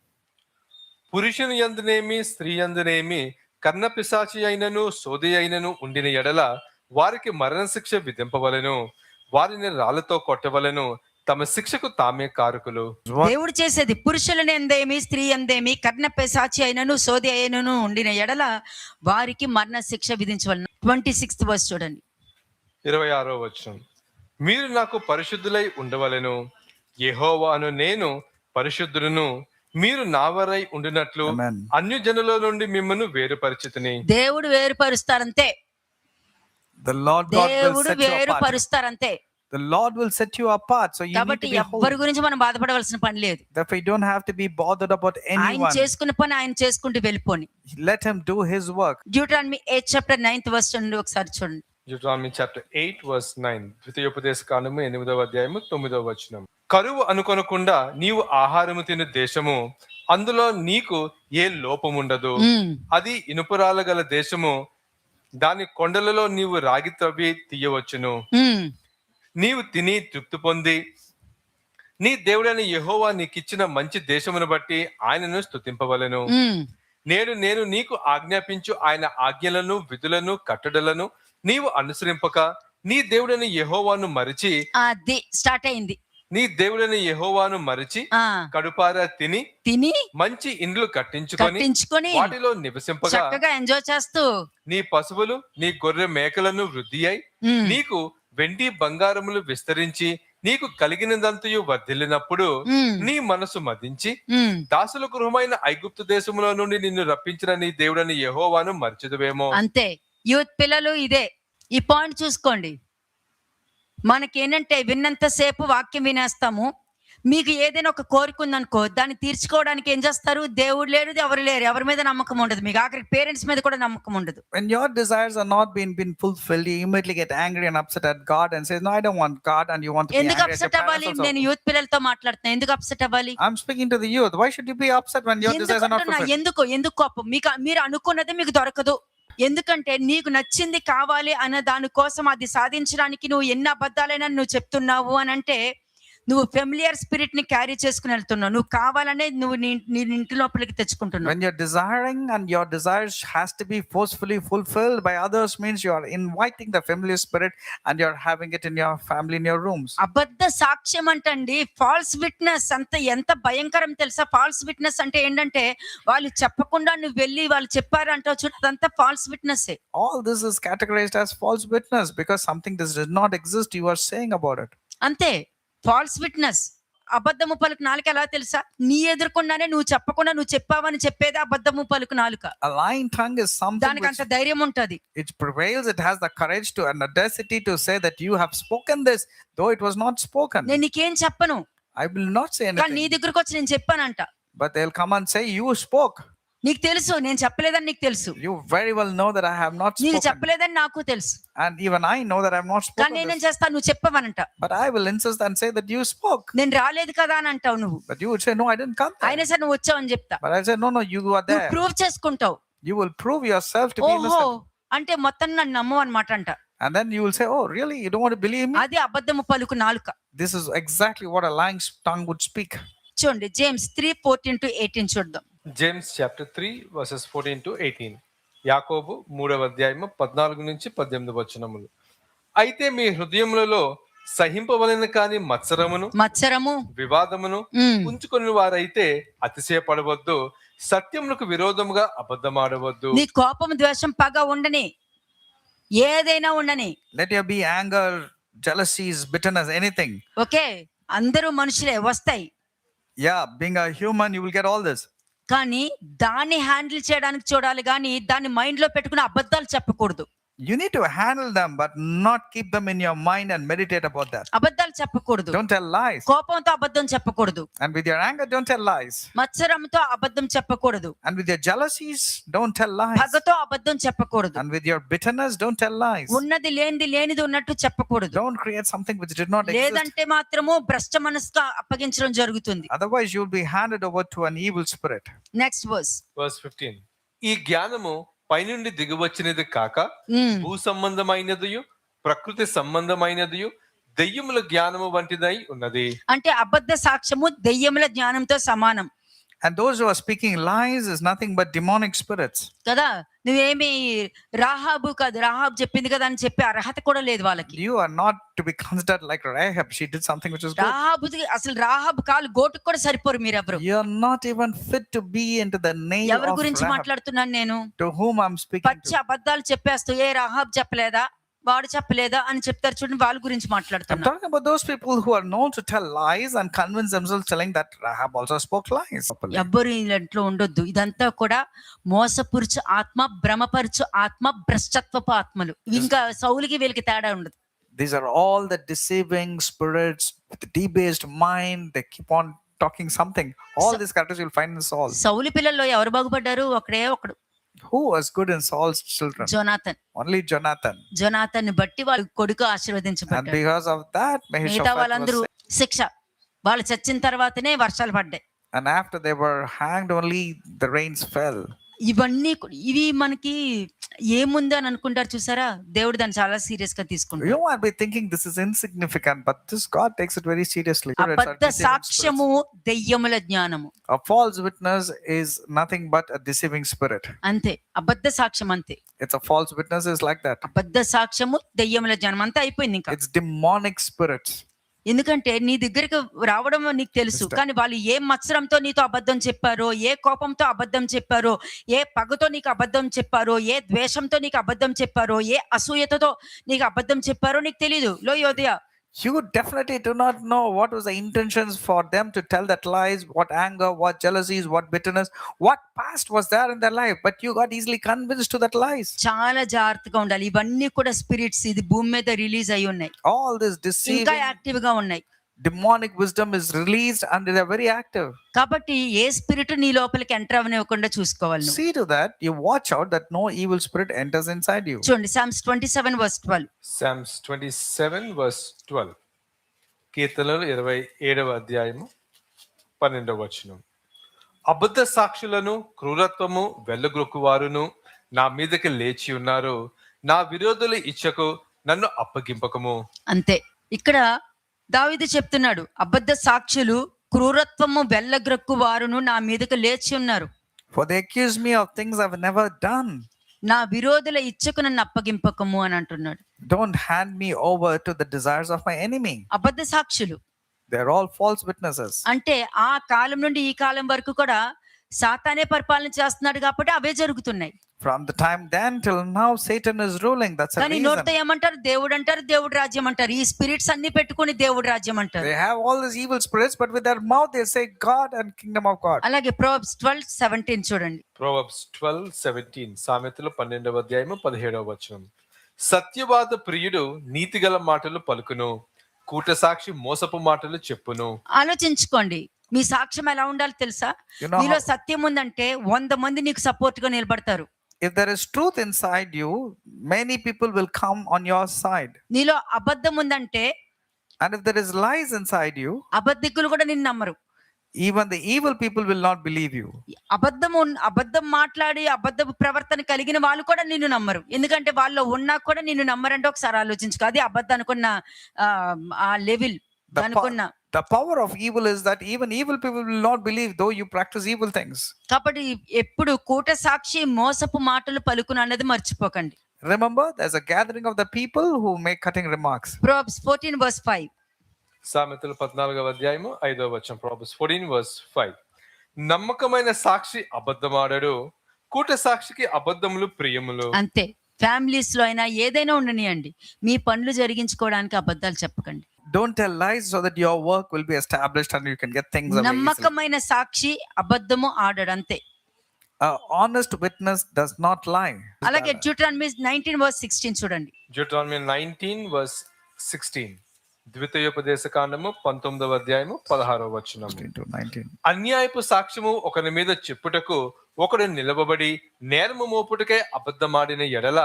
పురుషుని యందునేమి స్త్రీ యందునేమి కర్ణ పిశాచి అయినను సోది అయినను ఉండిన ఎడల వారికి మరణశిక్ష విధింపవలెను, వారిని రాళ్లతో కొట్టవలెను, తమ శిక్షకు తామే కారకులు. దేవుడు చేసేది పురుషులని ఎందేమి స్త్రీ ఎందేమి కర్ణ పిశాచి అయినను సోది అయినను ఉండిన ఎడల వారికి మరణ శిక్ష విధించవలెను. 26th verse చూడండి. 26వ వచనం. మీరు నాకు పరిశుద్ధులై ఉండవలెను, యెహోవాను నేను పరిశుద్ధులను, మీరు నావరై ఉండినట్లు Amen. అన్యజనుల నుండి మిమ్మల్ని వేరుపరిచితిని. దేవుడు వేరుపరుస్తారంతే. The Lord God will దేవుడు set you apart. వేరుపరుస్తారంతే. The Lord will set you apart, so you need కాబట్టి to be ఎవ్వరి holy. గురించి మనం బాధపడవలసిన పని లేదు. Therefore you don't have to be bothered about ఆయన anyone. చేసుకున్న పని ఆయన చేసుకుంటూ వెళ్ళిపోని. Let him do his work. Deuteronomy 8 chapter 9th verse చూడండి ఒకసారి చూడండి. Deuteronomy chapter 8 verse 9. ద్వితీయోపదేశ కాండము 8వ అధ్యాయము 9వ వచనం. కరువు అనుకొనకుండా నీవు ఆహారము తిను దేశము, అందులో నీకు ఏ లోపముండదు. అది ఇనుపరాల గల దేశము, దాని కొండలలో నీవు రాగి త్రవ్వి తీయవచ్చును. నీవు తిని తృప్తి పొంది నీ దేవుడైన యెహోవా నీకిచ్చిన మంచి దేశమును బట్టి ఆయనను స్తుతింపవలెను. నేను నీకు ఆజ్ఞాపించు ఆయన ఆజ్ఞలను, విధులను, కట్టడలను నీవు అనుసరింపక నీ దేవుడైన యెహోవాను మరిచి అది స్టార్ట్ అయింది. నీ దేవుడైన యెహోవాను మరిచి ఆ కడుపారా తిని తిని మంచి ఇండ్లు కట్టించుకొని వాటిలో నివసింపగా చక్కగా ఎంజాయ్ చేస్తూ నీ పశువులు నీ గొర్రె మేకలను వృద్ధి అయి నీకు వెండి బంగారములు విస్తరించి నీకు కలిగినదంతయు వర్ధిల్లినప్పుడు నీ మనసు మదించి దాసుల గృహమైన ఐగుప్తు దేశములో నుండి నిన్ను రప్పించిన నీ దేవుడని యెహోవాను మర్చిదువేమో. అంతే. యూత్ పిల్లలు ఇదే ఈ పాయింట్ చూసుకోండి. మనకేంటంటే విన్నంత సేపు వాక్యం వినేస్తాము. మీకు ఏదైనా ఒక కోరిక ఉందనుకో, దాన్ని తీర్చుకోవడానికి ఏం చేస్తారు? దేవుడు లేడు, ఎవరు లేరు, ఎవరి మీద నమ్మకం ఉండదు, మీకు ఆఖరికి పేరెంట్స్ మీద కూడా నమ్మకం ఉండదు. When your desires are not been fulfilled, you immediately get angry and upset at God and say, no, I don't want God, and you want to be ఎందుకు angry at your అప్సెట్ అవ్వాలి? parents also. నేను youth పిల్లలతో మాట్లాడుతున్నా. ఎందుకు upset అవ్వాలి? I'm speaking to the youth. Why should you be upset when your desires are not fulfilled? ఎందుకు కోపం? మీరు అనుకున్నది మీకు దొరకదు. ఎందుకంటే నీకు నచ్చింది కావాలి అన్న దానికోసం అది సాధించడానికి నువ్వు ఎన్ని అబద్ధాలైనా నువ్వు చెప్తున్నావు అని అంటే నువ్వు ఫెమిలియర్ స్పిరిట్ ని క్యారీ చేసుకుని వెళ్తున్నావు. నువ్వు కావాలనే నువ్వు నీ ఇంటి లోపలికి తెచ్చుకుంటున్నావు. When you're desiring and your desires has to be forcefully fulfilled by others, means you are inviting the familiar spirit and you're having it in your family, in your rooms. అబద్ధ సాక్ష్యం అంటండి, ఫాల్స్ విట్నెస్ ఎంత భయంకరం తెలుసా? Falls witness అంటే ఏంటంటే వాళ్ళు చెప్పకుండా నువ్వు వెళ్ళి వాళ్ళు చెప్పారు అంటావు చూడు, అదంతా false witness. All this is categorized as false witness because something that does not exist, you are saying about it. అంతే. False witness. అబద్ధము పలుకు నాలుక ఎలా తెలుసా? నీ ఎదుర్కొన్నానే నువ్వు చెప్పకుండా నువ్వు చెప్పావని చెప్పేది అబద్ధము పలుకు నాలుక. A lying tongue is something దానికి అంత ధైర్యం ఉంటది. it prevails, it has the courage to and audacity to say that you have spoken this though it was not spoken. నేను నీకేం చెప్పను, I will not say కానీ నీ anything, దగ్గరకు వచ్చి నేను చెప్పానంట. but they'll come and say you spoke. నీకు తెలుసు నేను చెప్పలేదని నీకు తెలుసు, You very well know that I have not నీకు spoken, చెప్పలేదని నాకు తెలుసు, and even I know that I have not కానీ spoken నేనేం this. చేస్తాను? నువ్వు చెప్పవనంట. But I will insist and say that you spoke. నేను రాలేదు కదా అని అంటావు నువ్వు. But you would say, no, I didn't come there. అయినా సరే నువ్వు వచ్చావని చెప్తా. But I say, no, you are నువ్వు there. ప్రూవ్ చేసుకుంటావు. You will prove yourself to be ఓహో innocent. అంటే మొత్తం నన్ను నమ్మవు అనమాట అంట. And then you will say, oh, really? You don't want to believe me? అది అబద్ధము పలుకు నాలుక. This is exactly what a lying tongue would speak. చూడండి జేమ్స్ 3:14-18 చూద్దాం. James chapter 3 versus 14-18. యాకోబు 3వ అధ్యాయము 14 నుంచి 18 వచనములు. అయితే మీ హృదయములలో సహింపవలెను కాని మత్సరము వివాదమును ఉంచుకొని వారైతే అతిశయపడవద్దు, సత్యములకు విరోధముగా అబద్ధమాడవద్దు. నీ కోపం, ద్వేషం, పగ ఉండని, ఏదైనా ఉండని. Let there be anger, jealousies, bitterness, anything. Okay, అందరూ మనుషులే, వస్తాయి. Yeah, being a human, you will get all this. కానీ దాన్ని హ్యాండిల్ చేయడానికి చూడాలి, కానీ దాన్ని మైండ్ లో పెట్టుకుని అబద్ధాలు చెప్పకూడదు. You need to handle them, but not keep them in your mind and meditate about that. అబద్ధాలు చెప్పకూడదు. Don't tell lies. కోపంతో అబద్ధం చెప్పకూడదు. And with your anger, don't tell lies. మత్సరంతో అబద్ధం చెప్పకూడదు. And with your jealousies, don't tell lies. పగతో అబద్ధం చెప్పకూడదు. And with your bitterness, don't tell lies. ఉన్నది లేనిది ఉన్నట్టు చెప్పకూడదు. Don't create something which did not exist. లేదంటే మాత్రము భ్రష్ట మనసుగా అప్పగించడం జరుగుతుంది. Otherwise, you'll be handed over to an evil spirit. Next verse. Verse 15. ఈ జ్ఞానము పైనుండి దిగివచ్చినది కాక భూ సంబంధమైనదియు ప్రకృతి సంబంధమైనదియు దెయ్యముల జ్ఞానము వంటిదై ఉన్నది. అంటే అబద్ధ సాక్ష్యము దెయ్యముల జ్ఞానంతో సమానం. And those who are speaking lies is nothing but demonic spirits. కదా, నువ్వేమి రాహాబు కాదు, రాహాబు చెప్పింది కదా అని చెప్పి అర్హత కూడా లేదు వాళ్ళకి. You are not to be considered like Rahab. She did something which is good. అసలు రాహాబు కాలు గోటుకు కూడా సరిపోరు మీరెవరు. You are not even fit to be into the name ఎవరి of గురించి Rahab. మాట్లాడుతున్నాను నేను? To whom I'm speaking పచ్చి to. అబద్ధాలు చెప్పేస్తూ ఏ రాహాబు చెప్పలేదా, వాడు చెప్పలేదా అని చెప్తారు చూడండి, వాళ్ళ గురించి I'm మాట్లాడుతున్నా. talking about those people who are known to tell lies and convince themselves telling that Rahab also spoke lies. ఎవ్వరు ఇంట్లో ఉండొద్దు. ఇదంతా కూడా మోసపురుచు ఆత్మ, భ్రమపరుచు ఆత్మ, భ్రష్టత్వపు ఆత్మలు. ఇంకా సౌలుకి వీళ్ళకి తేడా ఉండదు. These are all the deceiving spirits with the debased mind. They keep on talking something. All these characters you'll find in Saul. సౌలు పిల్లల్లో ఎవరు బాగుపడ్డారు? ఒకడు. Who was good in Saul's children? Jonathan. Only Jonathan. Jonathan బట్టి వాళ్ళ కొడుకు And ఆశీర్వదించబడ్డాడు. because of that, మిగతా Mehishaphat వాళ్ళందరూ was saved. శిక్ష. వాళ్ళు చచ్చిన తర్వాతనే వర్షాలు పడ్డాయి. And after they were hanged, only the rains fell. ఇవి మనకి ఏముంది అని అనుకుంటారు చూసారా, దేవుడు దాన్ని చాలా సీరియస్ గా తీసుకుంటారు. You might be thinking this is insignificant, but this God takes it very seriously. It's a అబద్ధ deceiving spirit. సాక్ష్యము దెయ్యముల జ్ఞానము, A false witness is nothing but a deceiving spirit. అంతే. అబద్ధ సాక్ష్యం అంతే. It's a false witness is like that. అబద్ధ సాక్ష్యము దెయ్యముల జ్ఞానం అంతా అయిపోయింది ఇంకా. It's demonic spirits. ఎందుకంటే నీ దగ్గరికి రావడం నీకు తెలుసు, కానీ వాళ్ళు ఏ మత్సరంతో నీతో అబద్ధం చెప్పారో, ఏ కోపంతో అబద్ధం చెప్పారో, ఏ పగతో నీకు అబద్ధం చెప్పారో, ఏ ద్వేషంతో నీకు అబద్ధం చెప్పారో, ఏ అసూయతతో నీకు అబద్ధం చెప్పారో నీకు తెలీదు. లోయోదయ, You definitely do not know what was the intentions for them to tell that lies, what anger, what jealousies, what bitterness, what past was there in their life, but you got easily convinced to that lies. చాలా జాగ్రత్తగా ఉండాలి. ఇవన్నీ కూడా spirits, ఇది భూమి మీద release అయి ఉన్నాయి, All this ఇంకా deceiving యాక్టివ్ గా ఉన్నాయి. demonic wisdom is released and they are very active. కాబట్టి ఏ స్పిరిట్ నీ లోపలికి ఎంటర్ అవనివ్వకుండా చూసుకోవాలి నువ్వు. See to that, you watch out that no evil spirit enters inside you. చూడండి Psalms 27:12. Psalms 27 verse 12. కీర్తనలు 27వ అధ్యాయము 12వ వచనం. అబద్ధ సాక్షులను క్రూరత్వము వెళ్ళగొక్కువారును నా మీదకి లేచి ఉన్నారు, నా విరోధుల ఇచ్చకు నన్ను అప్పగింపకము. అంతే. ఇక్కడ దావీదు చెప్తున్నాడు, అబద్ధ సాక్షులు క్రూరత్వము వెళ్ళగ్రక్కు వారును నా మీదకి లేచి ఉన్నారు, For they accuse me of things I've never done. నా విరోధుల ఇచ్చకు నన్ను అప్పగింపకము అని అంటున్నాడు. Don't hand me over to the desires of my enemy. అబద్ధ సాక్షులు They're all false witnesses. అంటే ఆ కాలం నుండి ఈ కాలం వరకు కూడా సాతానే పరిపాలన చేస్తున్నాడు కాబట్టి అవే జరుగుతున్నాయి. From the time then till now, Satan is ruling. That's a కానీ reason. నోటితో ఏమంటారు, దేవుడు అంటారు, దేవుడు రాజ్యం అంటారు. ఈ స్పిరిట్స్ అన్ని పెట్టుకుని దేవుడు రాజ్యం అంటారు. They have all these evil spirits, but with their mouth they say God and kingdom of God. అలాగే Proverbs 12:17 చూడండి. Proverbs 12:17. సామెతలు 12వ అధ్యాయము 17వ వచనం. సత్యవాద ప్రియుడు నీతిగల మాటలు పలుకును, కూట సాక్షి మోసపు మాటలు చెప్పును. ఆలోచించుకోండి, మీ సాక్ష్యం ఎలా ఉండాలి తెలుసా? You know నీలో how- సత్యం ఉందంటే 100 మంది నీకు సపోర్ట్ గా నిలబడతారు. If there is truth inside you, many people will come on your side. నీలో అబద్ధం ఉందంటే And if there is lies inside you, అబద్ధికులు కూడా నిన్ను నమ్మరు. even the evil people will not believe you. అబద్ధం మాట్లాడి అబద్ధపు ప్రవర్తన కలిగిన వాళ్ళు కూడా నిన్ను నమ్మరు. ఎందుకంటే వాళ్ళు ఉన్నా కూడా నిన్ను నమ్మరంటే ఒకసారి ఆలోచించుకో. అది అబద్ధం అనుకున్న ఆ లెవెల్ అనుకున్న. The power of evil is that even evil people will not believe though you practice evil things. కాబట్టి ఎప్పుడు కూట సాక్షి మోసపు మాటలు పలుకును అన్నది మర్చిపోకండి. Remember, there's a gathering of the people who make cutting remarks. Proverbs 14:5. సామెతలు 14వ అధ్యాయము 5వ వచనం. Proverbs 14 verse 5. నమ్మకమైన సాక్షి అబద్ధమాడడు, కూట సాక్షికి అబద్ధములు ప్రియములు. అంతే. ఫ్యామిలీస్ లో అయినా ఏదైనా ఉండనియండి, మీ పనులు జరిగించుకోవడానికి అబద్ధాలు చెప్పకండి. Don't tell lies so that your work will be established and you can get things away easily. నమ్మకమైన సాక్షి అబద్ధము ఆడడు, అంతే. An honest witness does not lie. అలాగే Deuteronomy 19:16 చూడండి. Deuteronomy 19 verse 16. ద్వితీయోపదేశ కాండము 19వ అధ్యాయము 16వ వచనం. 19. అన్యాయపు సాక్ష్యము ఒకరి మీద చెప్పుటకు ఒకడు నిలవబడి నేరము మోపుటకై అబద్ధమాడిన ఎడల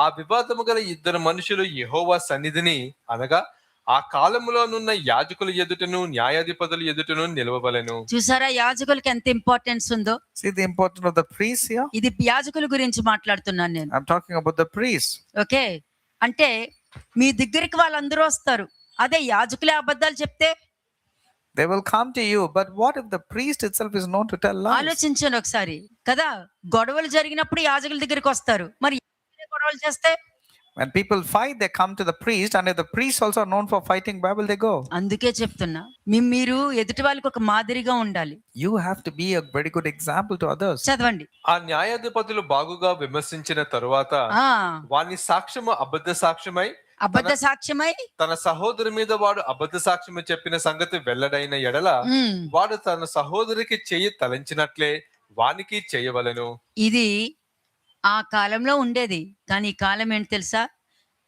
ఆ వివాదము గల ఇద్దరు మనుషులు యెహోవా సన్నిధిని అనగా ఆ కాలములోనున్న యాజకుల ఎదుటను న్యాయాధిపతుల ఎదుటను నిలవబలెను. చూసారా యాజకులకి ఎంత ఇంపార్టెన్స్ ఉందో? See the importance of the priests here? ఇది యాజకుల గురించి మాట్లాడుతున్నాను నేను. I'm talking about the priests. Okay, అంటే మీ దగ్గరికి వాళ్ళందరూ వస్తారు. అదే యాజకులే అబద్ధాలు చెప్తే They will come to you, but what if the priest itself is known to tell lies? ఆలోచించండి ఒకసారి కదా. గొడవలు జరిగినప్పుడు యాజకుల దగ్గరికి వస్తారు, మరి యాజకులే గొడవలు చేస్తే? When people fight, they come to the priest, and if the priests also are known for fighting, where will they go? అందుకే చెప్తున్నా, మీరు ఎదుటి వాళ్ళకి ఒక మాదిరిగా ఉండాలి. You have to be a very good example to others. చదవండి. ఆ న్యాయాధిపతులు బాగుగా విమర్శించిన తరువాత వాని సాక్ష్యము అబద్ధ సాక్ష్యమై అబద్ధ సాక్ష్యమై తన సహోదరు మీద వాడు అబద్ధ సాక్ష్యము చెప్పిన సంగతి వెల్లడైన ఎడల వాడు తన సహోదరికి చెయ్యి తలంచినట్లే వానికి చేయవలెను. ఇది ఆ కాలంలో ఉండేది, కానీ ఈ కాలం ఏంటి తెలుసా?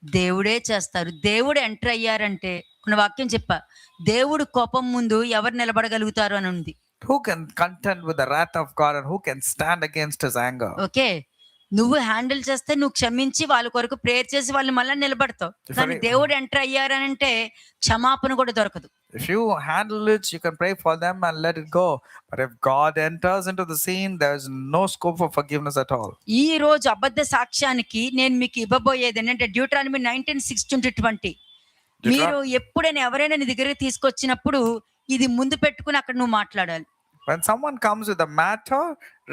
దేవుడే చేస్తారు. దేవుడు ఎంటర్ అయ్యారంటే కొన్ని వాక్యం చెప్పా, దేవుడు కోపం ముందు ఎవరు నిలబడగలుగుతారు అని ఉంది. Who can contend with the wrath of God and who can stand against his anger? Okay, నువ్వు హ్యాండిల్ చేస్తే, నువ్వు క్షమించి వాళ్ళ కొరకు ప్రేయర్ చేసి వాళ్ళు మళ్ళీ నిలబడతావు. కానీ దేవుడు ఎంటర్ అయ్యారనంటే క్షమాపణ కూడా దొరకదు. If you handle it, you can pray for them and let it go. But if God enters into the scene, there is no scope for forgiveness at all. ఈ రోజు అబద్ధ సాక్ష్యానికి నేను మీకు ఇవ్వబోయేది ఏంటంటే డ్యూటరానమీ 19:6-20. మీరు ఎప్పుడైనా ఎవరైనా నీ దగ్గరికి తీసుకొచ్చినప్పుడు ఇది ముందు పెట్టుకుని అక్కడ నువ్వు మాట్లాడాలి. When someone comes with a matter,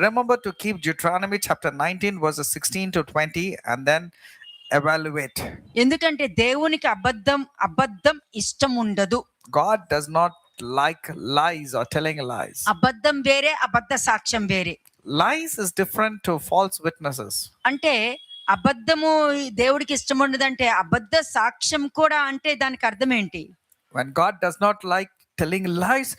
remember to keep Deuteronomy chapter 19 verses 16 to 20 and then evaluate. ఎందుకంటే దేవునికి అబద్ధం ఇష్టం ఉండదు. God does not like lies or telling lies. అబద్ధం వేరే, అబద్ధ సాక్ష్యం వేరే. Lies is different to false witnesses. అంటే అబద్ధము దేవుడికి ఇష్టం ఉండదంటే అబద్ధ సాక్ష్యం కూడా అంటే దానికి అర్థం ఏంటి? When God does not like telling lies,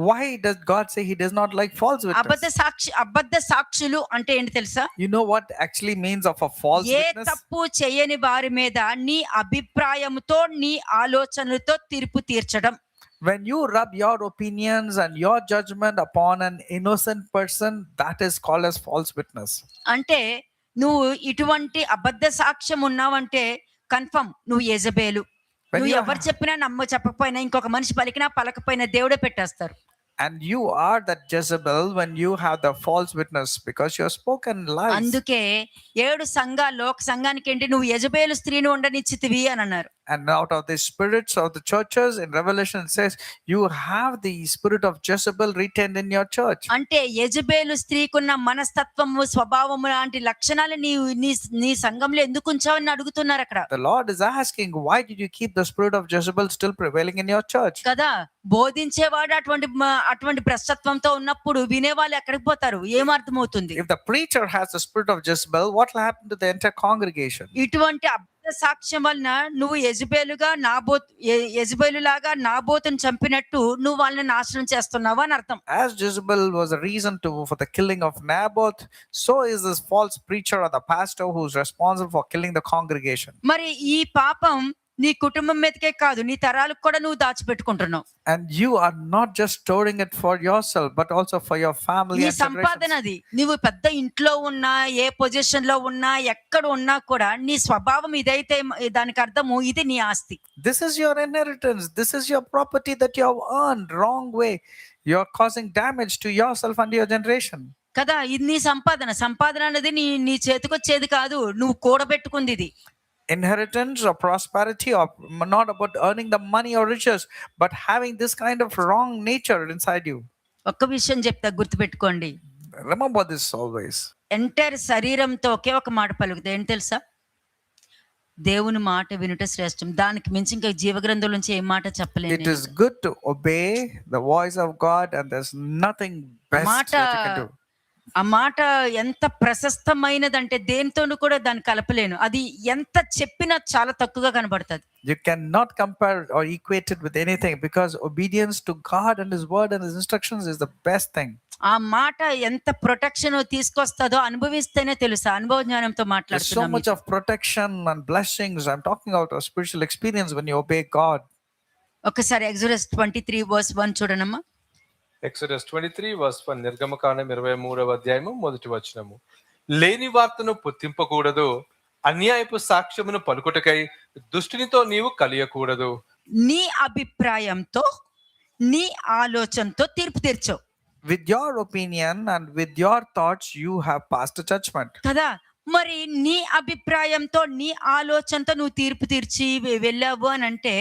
why does God say he does not like false witness? అబద్ధ సాక్షులు అంటే ఏంటి తెలుసా? You know what actually means of a false A witness? తప్పు చేయని వారి మీద నీ అభిప్రాయంతో నీ ఆలోచనలతో తీర్పు తీర్చడం. When you rub your opinions and your judgment upon an innocent person, that is called as false witness. అంటే నువ్వు ఇటువంటి అబద్ధ సాక్ష్యం ఉన్నావంటే కన్ఫర్మ్ నువ్వు యెజబేలు. నువ్వు ఎవరు చెప్పినా చెప్పకపోయినా ఇంకొక మనిషి పలికినా పలకపోయినా దేవుడే పెట్టేస్తారు. And you are that Jezebel when you have the false witness because you have spoken lies. అందుకే 7 సంఘాల్లో ఒక సంఘానికి ఏంటి నువ్వు యెజబేలు స్త్రీని ఉండనిచ్చితివి అని అన్నారు. And out of the spirits of the churches in Revelation it says you have the spirit of Jezebel retained in your church. అంటే యెజబేలు స్త్రీకున్న మనస్తత్వము స్వభావము లాంటి లక్షణాలు నీ సంఘంలో ఎందుకు ఉంచావని అడుగుతున్నారు అక్కడ. The Lord is asking, why did you keep the spirit of Jezebel still prevailing in your church? కదా, బోధించేవాడు అటువంటి భ్రష్టత్వంతో ఉన్నప్పుడు వినేవాళ్ళు ఎక్కడికి పోతారు? ఏం అర్థమవుతుంది? If the preacher has the spirit of Jezebel, what will happen to the entire congregation? ఇటువంటి అబద్ధ సాక్ష్యం వలన నువ్వు యెజబేలులాగా నాబోతుని చంపినట్టు నువ్వు వాళ్ళని నాశనం చేస్తున్నావు అని అర్థం. As Jezebel was a reason for the killing of Naboth, so is this false preacher or the pastor who is responsible for killing the congregation. మరి ఈ పాపం నీ కుటుంబం మీదకే కాదు, నీ తరాలకు కూడా నువ్వు దాచిపెట్టుకుంటున్నావు. And you are not just storing it for yourself, but also for your family నీ and సంపాదన generations. అది. నువ్వు పెద్ద ఇంట్లో ఉన్నా, ఏ పొజిషన్ లో ఉన్నా, ఎక్కడ ఉన్నా కూడా నీ స్వభావం ఇదైతే దానికి అర్థము ఇది నీ ఆస్తి. This is your inheritance. This is your property that you have earned wrong way. You are causing damage to yourself and your generation. కదా, ఇది నీ సంపాదన అనేది నీ చేతికొచ్చేది కాదు, నువ్వు కూడబెట్టుకుంది ఇది. Inheritance or prosperity or not about earning the money or riches, but having this kind of wrong nature inside you. ఒక్క విషయం చెప్తా, గుర్తుపెట్టుకోండి. Remember this always. ఎంటైర్ శరీరంతో ఒకే ఒక మాట పలుకుతుంది, ఏంటి తెలుసా? దేవుని మాట వినుట శ్రేష్టం. దానికి మించి ఇంకా జీవగ్రంథం నుంచి ఏ మాట చెప్పలేదు. It is good to obey the voice of God, and there's nothing best that you can do. ఆ మాట ఎంత ప్రశస్తమైనదంటే దేనితోనూ కూడా దాన్ని కలపలేను. అది ఎంత చెప్పినా చాలా తక్కువగా కనబడుతుంది. You cannot compare or equate it with anything because obedience to God and His word and His instructions is the best thing. ఆ మాట ఎంత ప్రొటెక్షన్ తీసుకొస్తుందో అనుభవిస్తేనే తెలుసా. అనుభవ జ్ఞానంతో There's so మాట్లాడుతున్నాం. much of protection and blessings. I'm talking about a spiritual experience when you obey God. ఒకసారి Exodus 23:1 చూడనమ్మా. Exodus 23:1 నిర్గమకాండం 23వ అధ్యాయము మొదటి వచనము. లేని వార్తను పుట్టింపకూడదు, అన్యాయపు సాక్ష్యమును పలుకుటకై దుష్టునితో నీవు కలియకూడదు. నీ అభిప్రాయంతో నీ ఆలోచనతో తీర్పు తీర్చవు. With your opinion and with your thoughts, you have passed a judgment. కదా, మరి నీ అభిప్రాయంతో నీ ఆలోచనతో నువ్వు తీర్పు తీర్చి వెళ్ళావు అని అంటే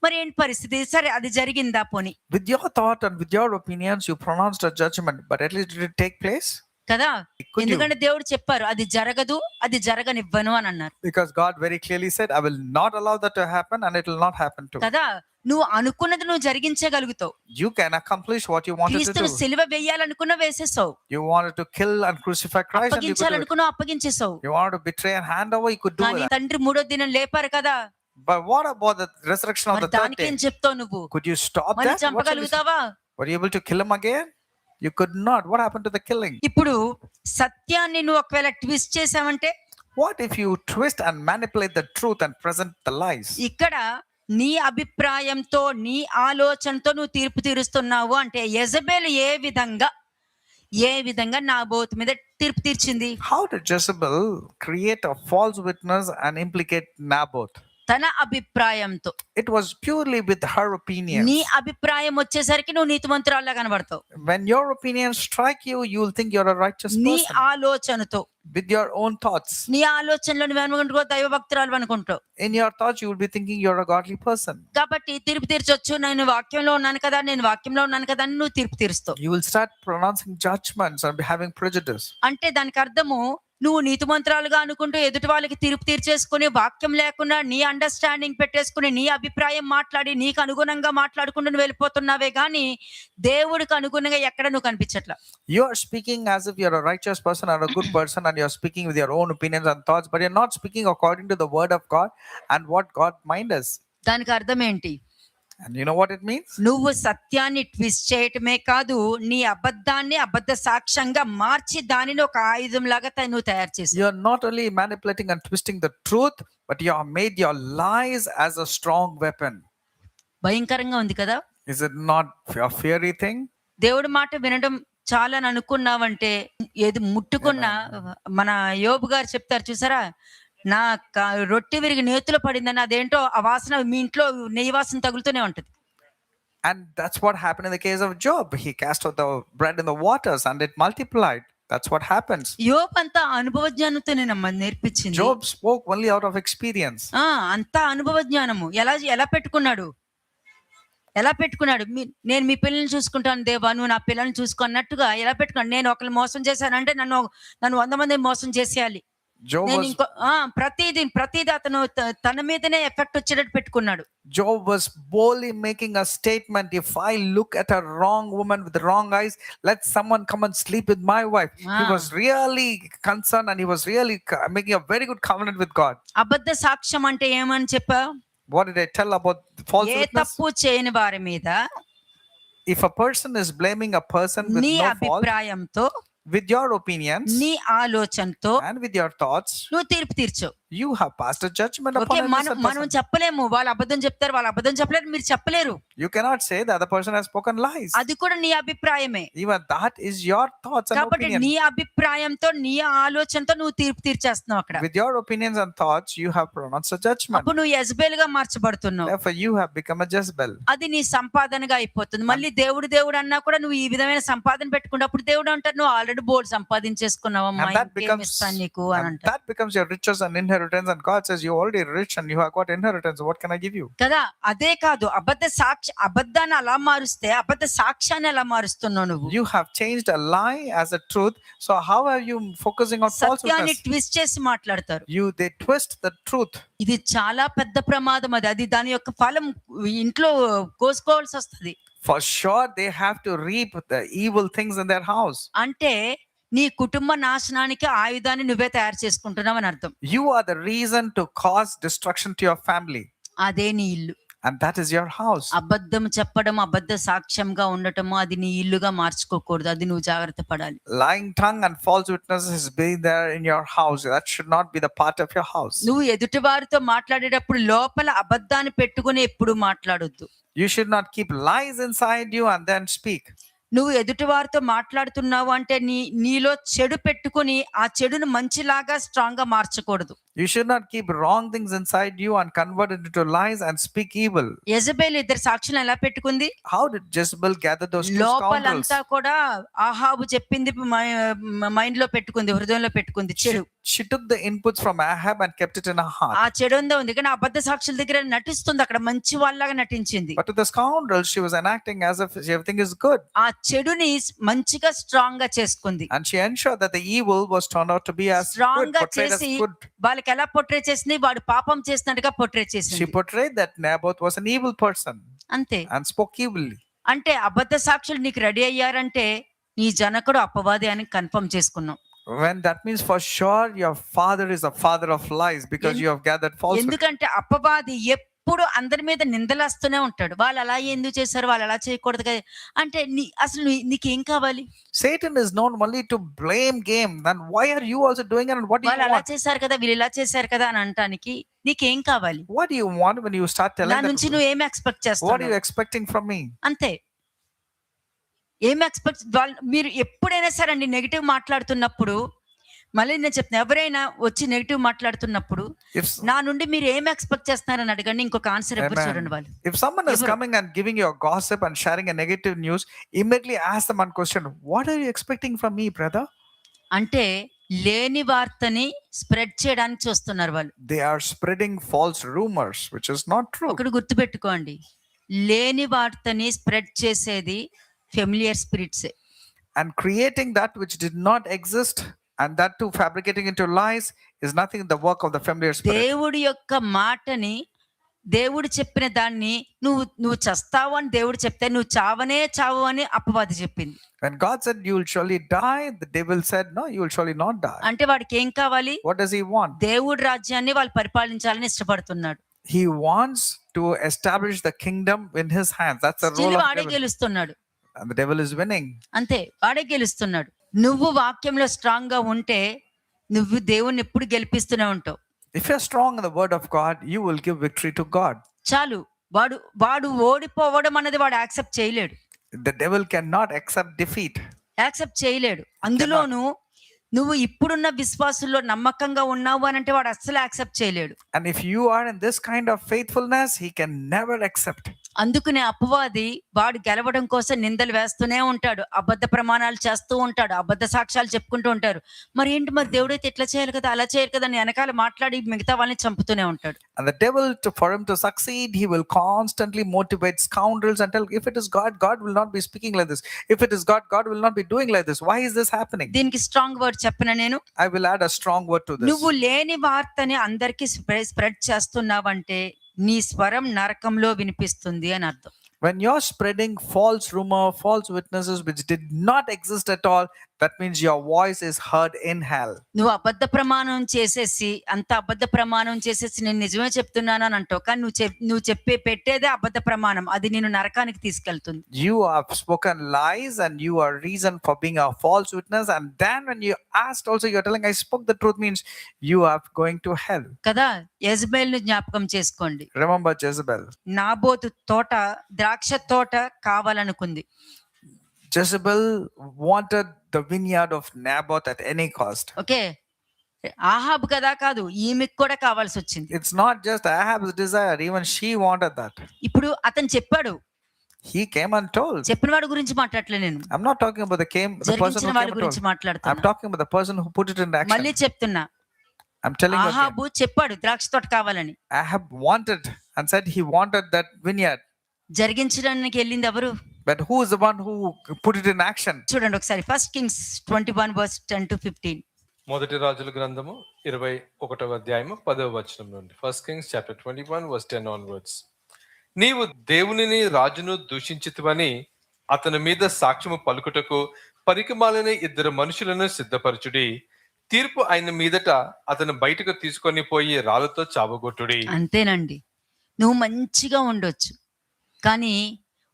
మరి ఏంటి పరిస్థితి? సరే, అది జరిగిందా పోనీ? With your thought and with your opinions, you pronounced a judgment, but at least did it take place? కదా, Could you? ఎందుకంటే దేవుడు చెప్పారు అది జరగదు, అది జరగనివ్వను అని అన్నారు. Because God very clearly said, I will not allow that to happen, and it will not happen to. కదా, నువ్వు అనుకున్నది నువ్వు జరిగించగలుగుతావు. You can accomplish what you wanted to క్రీస్తును do. సిలువ వేయాలనుకున్న వేసేసావు, You wanted to kill and crucify Christ, and you could do it. అప్పగించాలనుకున్న అప్పగించేసావు. You wanted to betray and hand over, you could do కానీ that. తండ్రి 3వ దినం లేపారు కదా, But what about the resurrection of మరి the third దానికి day? ఏం చెప్తావు నువ్వు? Could you stop మరి that? What shall you say? చంపగలుగుతావా? Were you able to kill him again? You could not. What happened to the killing? ఇప్పుడు సత్యాన్ని నువ్వు ఒకవేళ ట్విస్ట్ చేసావంటే, What if you twist and manipulate the truth and present the lies? ఇక్కడ నీ అభిప్రాయంతో నీ ఆలోచనతో నువ్వు తీర్పు తీరుస్తున్నావు అంటే యెజబేలు ఏ విధంగా నాబోతు మీద తీర్పు తీర్చింది? How did Jezebel create a false witness and implicate Naboth? తన అభిప్రాయంతో. It was purely with her opinions. నీ అభిప్రాయం వచ్చేసరికి నువ్వు నీతిమంతురాల్లా కనబడతావు. When your opinions strike you, you will think you're a righteous నీ person ఆలోచనతో, with your own thoughts. నీ ఆలోచనలో నువ్వేమనుకుంటుకో దైవభక్తురాలు అనుకుంటావు. In your thoughts, you will be thinking you're a godly person. కాబట్టి తీర్పు తీర్చొచ్చు, నేను వాక్యంలో ఉన్నాను కదా, నేను వాక్యంలో ఉన్నాను కదా అని నువ్వు తీర్పు తీరుస్తావు. You will start pronouncing judgments and having prejudice. అంటే దానికి అర్థము నువ్వు నీతిమంతురాలుగా అనుకుంటూ ఎదుటి వాళ్ళకి తీర్పు తీర్చేసుకుని వాక్యం లేకుండా నీ అండర్స్టాండింగ్ పెట్టేసుకుని నీ అభిప్రాయం మాట్లాడి నీకు అనుగుణంగా మాట్లాడుకుంటూ నువ్వు వెళ్ళిపోతున్నావే గానీ దేవుడికి అనుగుణంగా ఎక్కడ నువ్వు కనిపించట్లా. You are speaking as if you're a righteous person or a good person, and you're speaking with your own opinions and thoughts, but you're not speaking according to the word of God and what God mind is. దానికి అర్థం ఏంటి? And you know what it means? నువ్వు సత్యాన్ని twist చేయటమే కాదు, నీ అబద్ధాన్ని అబద్ధ సాక్ష్యంగా మార్చి దానిని ఒక ఆయుధం లాగా నువ్వు తయారు చేసి, You're not only manipulating and twisting the truth, but you have made your lies as a strong weapon. భయంకరంగా ఉంది కదా. Is it not a fiery thing? దేవుడి మాట వినడం చాలా అని అనుకున్నావంటే ఏది ముట్టుకున్నా, మన యోబు గారు చెప్తారు చూసారా, నా రొట్టె విరిగి నేతిలో పడిందని, అదేంటో ఆ వాసన మీ ఇంట్లో నెయ్యి వాసన తగులుతూనే ఉంటది. And that's what happened in the case of Job. He cast out the bread in the waters and it multiplied. That's what happens. యోబు అంతా అనుభవ జ్ఞానంతో నేర్పించింది. Job spoke only out of experience. అంతా అనుభవ జ్ఞానము. ఎలా పెట్టుకున్నాడు, నేను మీ పిల్లల్ని చూసుకుంటాను దేవా, నువ్వు నా పిల్లల్ని చూసుకో అన్నట్టుగా ఎలా పెట్టుకున్నాడు. నేను ఒకరిని మోసం చేశానంటే నన్ను 100 మందిని మోసం చేసేయాలి. నేను ఇంకో ప్రతిదీ అతను తన మీదనే ఎఫెక్ట్ వచ్చేటట్టు పెట్టుకున్నాడు. Job was boldly making a statement, if I look at a wrong woman with wrong eyes, let someone come and sleep with my wife. He was really concerned and he was really making a very good covenant with God. అబద్ధ సాక్ష్యం అంటే ఏమని చెప్పా? What did I tell about false A witness? తప్పు చేయని వారి మీద If a person is blaming a person with నీ no fault, అభిప్రాయంతో, with your opinions నీ ఆలోచనతో and with your thoughts, నువ్వు తీర్పు తీర్చు. you have passed a judgment okay, upon another మనం person. చెప్పలేము వాళ్ళు అబద్ధం చెప్తారు, వాళ్ళు అబద్ధం చెప్పలేరు, మీరు చెప్పలేరు. You cannot say the other person has spoken lies. అది కూడా నీ అభిప్రాయమే. Even that is your thoughts and కాబట్టి opinions. నీ అభిప్రాయంతో నీ ఆలోచనతో నువ్వు తీర్పు తీర్చేస్తున్నావు అక్కడ. With your opinions and thoughts, you have pronounced a judgment. అప్పుడు నువ్వు యెజబెల్ గా మార్చబడుతున్నావు. Therefore, you have become a Jezebel. అది నీ సంపాదనగా అయిపోతుంది. మళ్ళీ దేవుడు అన్నా కూడా నువ్వు ఈ విధమైన సంపాదన పెట్టుకున్నప్పుడు దేవుడు అంటారు నువ్వు ఆల్రెడీ బోర్డు సంపాదించేసుకున్నావమ్మా, And that ఇంకేం ఇస్తాను నీకు అని and అంటారు that becomes your riches and inheritance. And God says, you already rich and you have got inheritance. What can I give you? కదా. అదే కాదు, అబద్ధాన్ని అలా మారుస్తే అబద్ధ సాక్ష్యాన్ని ఎలా మారుస్తున్నావు నువ్వు? You have changed a lie as a truth. So how are you focusing on సత్యాన్ని falsehood? ట్విస్ట్ చేసి మాట్లాడతారు. They twist the truth. ఇది చాలా పెద్ద ప్రమాదం. అది దాని యొక్క ఫలం ఇంట్లో కోసుకోవాల్సి వస్తుంది. For sure, they have to reap the evil things in their house. అంటే నీ కుటుంబ నాశనానికి ఆయుధాన్ని నువ్వే తయారు చేసుకుంటున్నావు అని అర్థం. You are the reason to cause destruction to your family. అదే నీ ఇల్లు. And that is your house. అబద్ధం చెప్పడం, అబద్ధ సాక్ష్యంగా ఉండటము అది నీ ఇల్లుగా మార్చుకోకూడదు. అది నువ్వు జాగ్రత్త పడాలి. Lying tongue and false witnesses being there in your house, that should not be the part of your house. నువ్వు ఎదుటి వారితో మాట్లాడేటప్పుడు లోపల అబద్ధాన్ని పెట్టుకుని ఎప్పుడు మాట్లాడొద్దు. You should not keep lies inside you and then speak. నువ్వు ఎదుటి వారితో మాట్లాడుతున్నావు అంటే నీలో చెడు పెట్టుకుని ఆ చెడును మంచిలాగా స్ట్రాంగ్ గా మార్చకూడదు. You should not keep wrong things inside you and convert it into lies and speak evil. Jezebel ఇద్దరు సాక్షులను ఎలా పెట్టుకుంది? How did Jezebel gather those two scoundrels? లోపలంతా కూడా ఆహాబు చెప్పింది మైండ్ లో పెట్టుకుంది, హృదయంలో పెట్టుకుంది చెడు. She took the inputs from Ahab and kept it in her heart. ఆ చెడు ఉంది కానీ అబద్ధ సాక్షుల దగ్గర నటిస్తుంది, అక్కడ మంచి వాళ్ళగా నటించింది. But to the scoundrels, she was enacting as if everything is good. ఆ చెడుని మంచిగా స్ట్రాంగ్ గా చేసుకుంది. And she ensured that the evil was turned out to be as strong good, గా portrayed as చేసి good. వాళ్ళకి ఎలా పోర్ట్రే చేసింది? వాడు పాపం చేసినట్టుగా పోర్ట్రే She చేసింది. portrayed that Naboth was an evil person అంతే. and spoke evilly. అంటే అబద్ధ సాక్షులు నీకు రెడీ అయ్యారంటే నీ జనకుడు అపవాది అని కన్ఫర్మ్ చేసుకున్నాం. When that means for sure your father is a father of lies because you have gathered falsehood. ఎందుకంటే అపవాది ఎప్పుడు అందరి మీద నిందలేస్తూనే ఉంటాడు. వాళ్ళు అలా ఎందుకు చేశారు, వాళ్ళు అలా చేయకూడదు కదా అంటే అసలు నీకేం కావాలి? Satan is known only to blame game. Then why are you also doing it and what do you వాళ్ళు అలా want? చేశారు కదా, వీళ్ళు ఇలా చేశారు కదా అని అంటానికి నీకేం కావాలి? What do you want when you start telling నా నుంచి that? నువ్వు ఏం ఎక్స్పెక్ట్ What are you చేస్తావు? expecting from me? అంతే. ఏం ఎక్స్పెక్ట్ మీరు ఎప్పుడైనా సరే అండి నెగిటివ్ మాట్లాడుతున్నప్పుడు మళ్ళీ నేను చెప్తున్నా, ఎవరైనా వచ్చి నెగిటివ్ మాట్లాడుతున్నప్పుడు If, నా నుండి మీరు ఏం ఎక్స్పెక్ట్ చేస్తున్నారని అడగండి, ఇంకొక ఆన్సర్ ఎవరు Amen. చూడండి వాళ్ళు. If someone is Evaru. coming and giving you a gossip and sharing a negative news, immediately ask them one question: what are you expecting from me, brother? అంటే లేని వార్తని స్ప్రెడ్ చేయడానికి చూస్తున్నారు వాళ్ళు. They are spreading false rumors, which is not true. ఒకటి గుర్తుపెట్టుకోండి, లేని వార్తని స్ప్రెడ్ చేసేది familiar స్పిరిట్సే. And creating that which did not exist, and that too fabricating into lies, is nothing the work of the familiar spirit. దేవుడి యొక్క మాటని, దేవుడు చెప్పిన దాన్ని నువ్వు నువ్వు చస్తావు అని దేవుడు చెప్తే నువ్వు చావనే చావు అని అపవాది చెప్పింది. When God said you will surely die, the devil said no, you will surely not die. అంటే వాడికి ఏం కావాలి? What does he want? దేవుడి రాజ్యాన్ని వాళ్ళు పరిపాలించాలని ఇష్టపడుతున్నాడు. He wants to establish the kingdom in his hands. That's the still role of వాడే devil. గెలుస్తున్నాడు. And the devil is winning. అంతే, వాడే గెలుస్తున్నాడు. నువ్వు వాక్యంలో స్ట్రాంగ్ గా ఉంటే నువ్వు దేవుణ్ణి ఎప్పుడు గెలిపిస్తూనే ఉంటావు. If you're strong in the word of God, you will give victory to God. చాలు. వాడు వాడు ఓడిపోవడం అనేది వాడు యాక్సెప్ట్ చేయలేడు. The devil cannot accept defeat. Accept చేయలేడు. అందులోను నువ్వు ఇప్పుడున్న విశ్వాసుల్లో నమ్మకంగా ఉన్నావు అని అంటే వాడు అస్సలు యాక్సెప్ట్ చేయలేడు. And if you are in this kind of faithfulness, he can never accept. అందుకనే అపవాది వాడు గెలవడం కోసం నిందలు వేస్తూనే ఉంటాడు, అబద్ధ ప్రమాణాలు చేస్తూ ఉంటాడు, అబద్ధ సాక్ష్యాలు చెప్పుకుంటూ ఉంటారు. మరి ఏంటి, మరి దేవుడైతే ఇట్లా చేయాలి కదా, అలా చేయాలి కదా అని వెనకాల మాట్లాడి మిగతా వాళ్ళని చంపుతూనే ఉంటాడు. And the devil, for him to succeed, he will constantly motivate scoundrels and tell, if it is God, God will not be speaking like this. If it is God, God will not be doing like this. Why is this happening? దీనికి strong word చెప్పిన నేను, I will add a strong word to this. నువ్వు లేని వార్తని అందరికి spread చేస్తున్నావంటే నీ స్వరం నరకంలో వినిపిస్తుంది అని అర్థం. When you're spreading false rumor, false witnesses which did not exist at all, that means your voice is heard in hell. నువ్వు అబద్ధ ప్రమాణం చేసేసి, అంత అబద్ధ ప్రమాణం చేసేసి నేను నిజమే చెప్తున్నాను అని అంటావు, కానీ నువ్వు పెట్టేదే అబద్ధ ప్రమాణం, అది నేను నరకానికి తీసుకెళ్తుంది. You have spoken lies and you are reason for being a false witness, and then when you asked also you're telling I spoke the truth, means you are going to hell. కదా. యెజబెల్‌ను జ్ఞాపకం చేసుకోండి. Remember Jezebel. Naboth తోట, ద్రాక్ష తోట కావాలనుకుంది. Jezebel wanted the vineyard of Naboth at any cost. Okay, Ahab కదా కాదు, ఈమెకు కూడా కావాల్సి వచ్చింది. It's not just Ahab's desire, even she wanted that. ఇప్పుడు అతను చెప్పాడు, He came and told. చెప్పిన వాడి గురించి మాట్లాడట్లేదు నేను, I'm not talking about the person who జరిగించిన came వాడి and గురించి told. I'm మాట్లాడుతున్నా. talking about the person who put it in action. మళ్ళీ చెప్తున్నా, I'm telling you again. ఆహాబు చెప్పాడు ద్రాక్ష తోట కావాలని. Ahab wanted and said he wanted that vineyard. జరిగించడానికి వెళ్ళింది ఎవరు? But who is the one who put it in action? చూడండి ఒకసారి, 1 Kings 21:10-15. మొదటి రాజుల గ్రంథము 21వ అధ్యాయము 10వ వచనం నుండి. 1 Kings chapter 21 verse 10 onwards. నీవు దేవునిని రాజును దూషించితివని అతని మీద సాక్ష్యము పలుకుటకు పరికమాలిన ఇద్దరు మనుషులను సిద్ధపరచుడి. తీర్పు ఆయన మీదట అతను బయటకు తీసుకొని పోయి రాళ్ళతో చావగొట్టుడి. అంతేనండి. నువ్వు మంచిగా ఉండొచ్చు, కానీ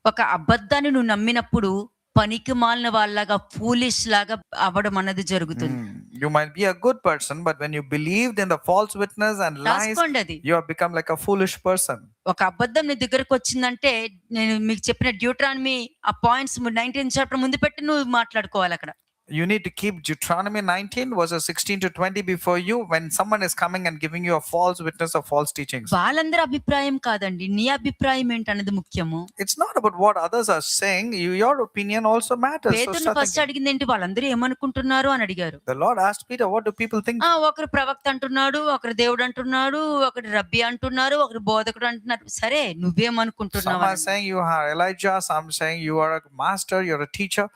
ఒక అబద్ధాన్ని నువ్వు నమ్మినప్పుడు పనికి మాలిన వాళ్ళగా, ఫూలిష్ లాగా అవ్వడం అన్నది జరుగుతుంది. You might be a good person, but when you believed in the false witness and lies, రాసుకోండి అది. you have become like a foolish person. ఒక అబద్ధం నీ దగ్గరకు వచ్చిందంటే, నేను మీకు చెప్పిన డ్యూట్రానమీ ఆ పాయింట్స్ 19th చాప్టర్ ముందు పెట్టి నువ్వు మాట్లాడుకోవాలి అక్కడ. You need to keep Deuteronomy 19 verses 16 to 20 before you when someone is coming and giving you a false witness or false teachings. వాళ్ళందరి అభిప్రాయం కాదండి, నీ అభిప్రాయం ఏంటన్నది ముఖ్యము. It's not about what others are saying. Your opinion also matters. So పేతురుని start first thinking. అడిగింది ఏంటి, వాళ్ళందరూ ఏమనుకుంటున్నారు అని అడిగారు. The Lord asked Peter, what do people think? ఒకరు ప్రవక్త అంటున్నాడు, ఒకరు దేవుడు అంటున్నాడు, ఒకరు రబ్బీ అంటున్నారు, ఒకరు బోధకుడు అంటున్నారు. సరే, నువ్వేమనుకుంటున్నావు? Some are saying you are Elijah, some saying you are a master, you're a teacher.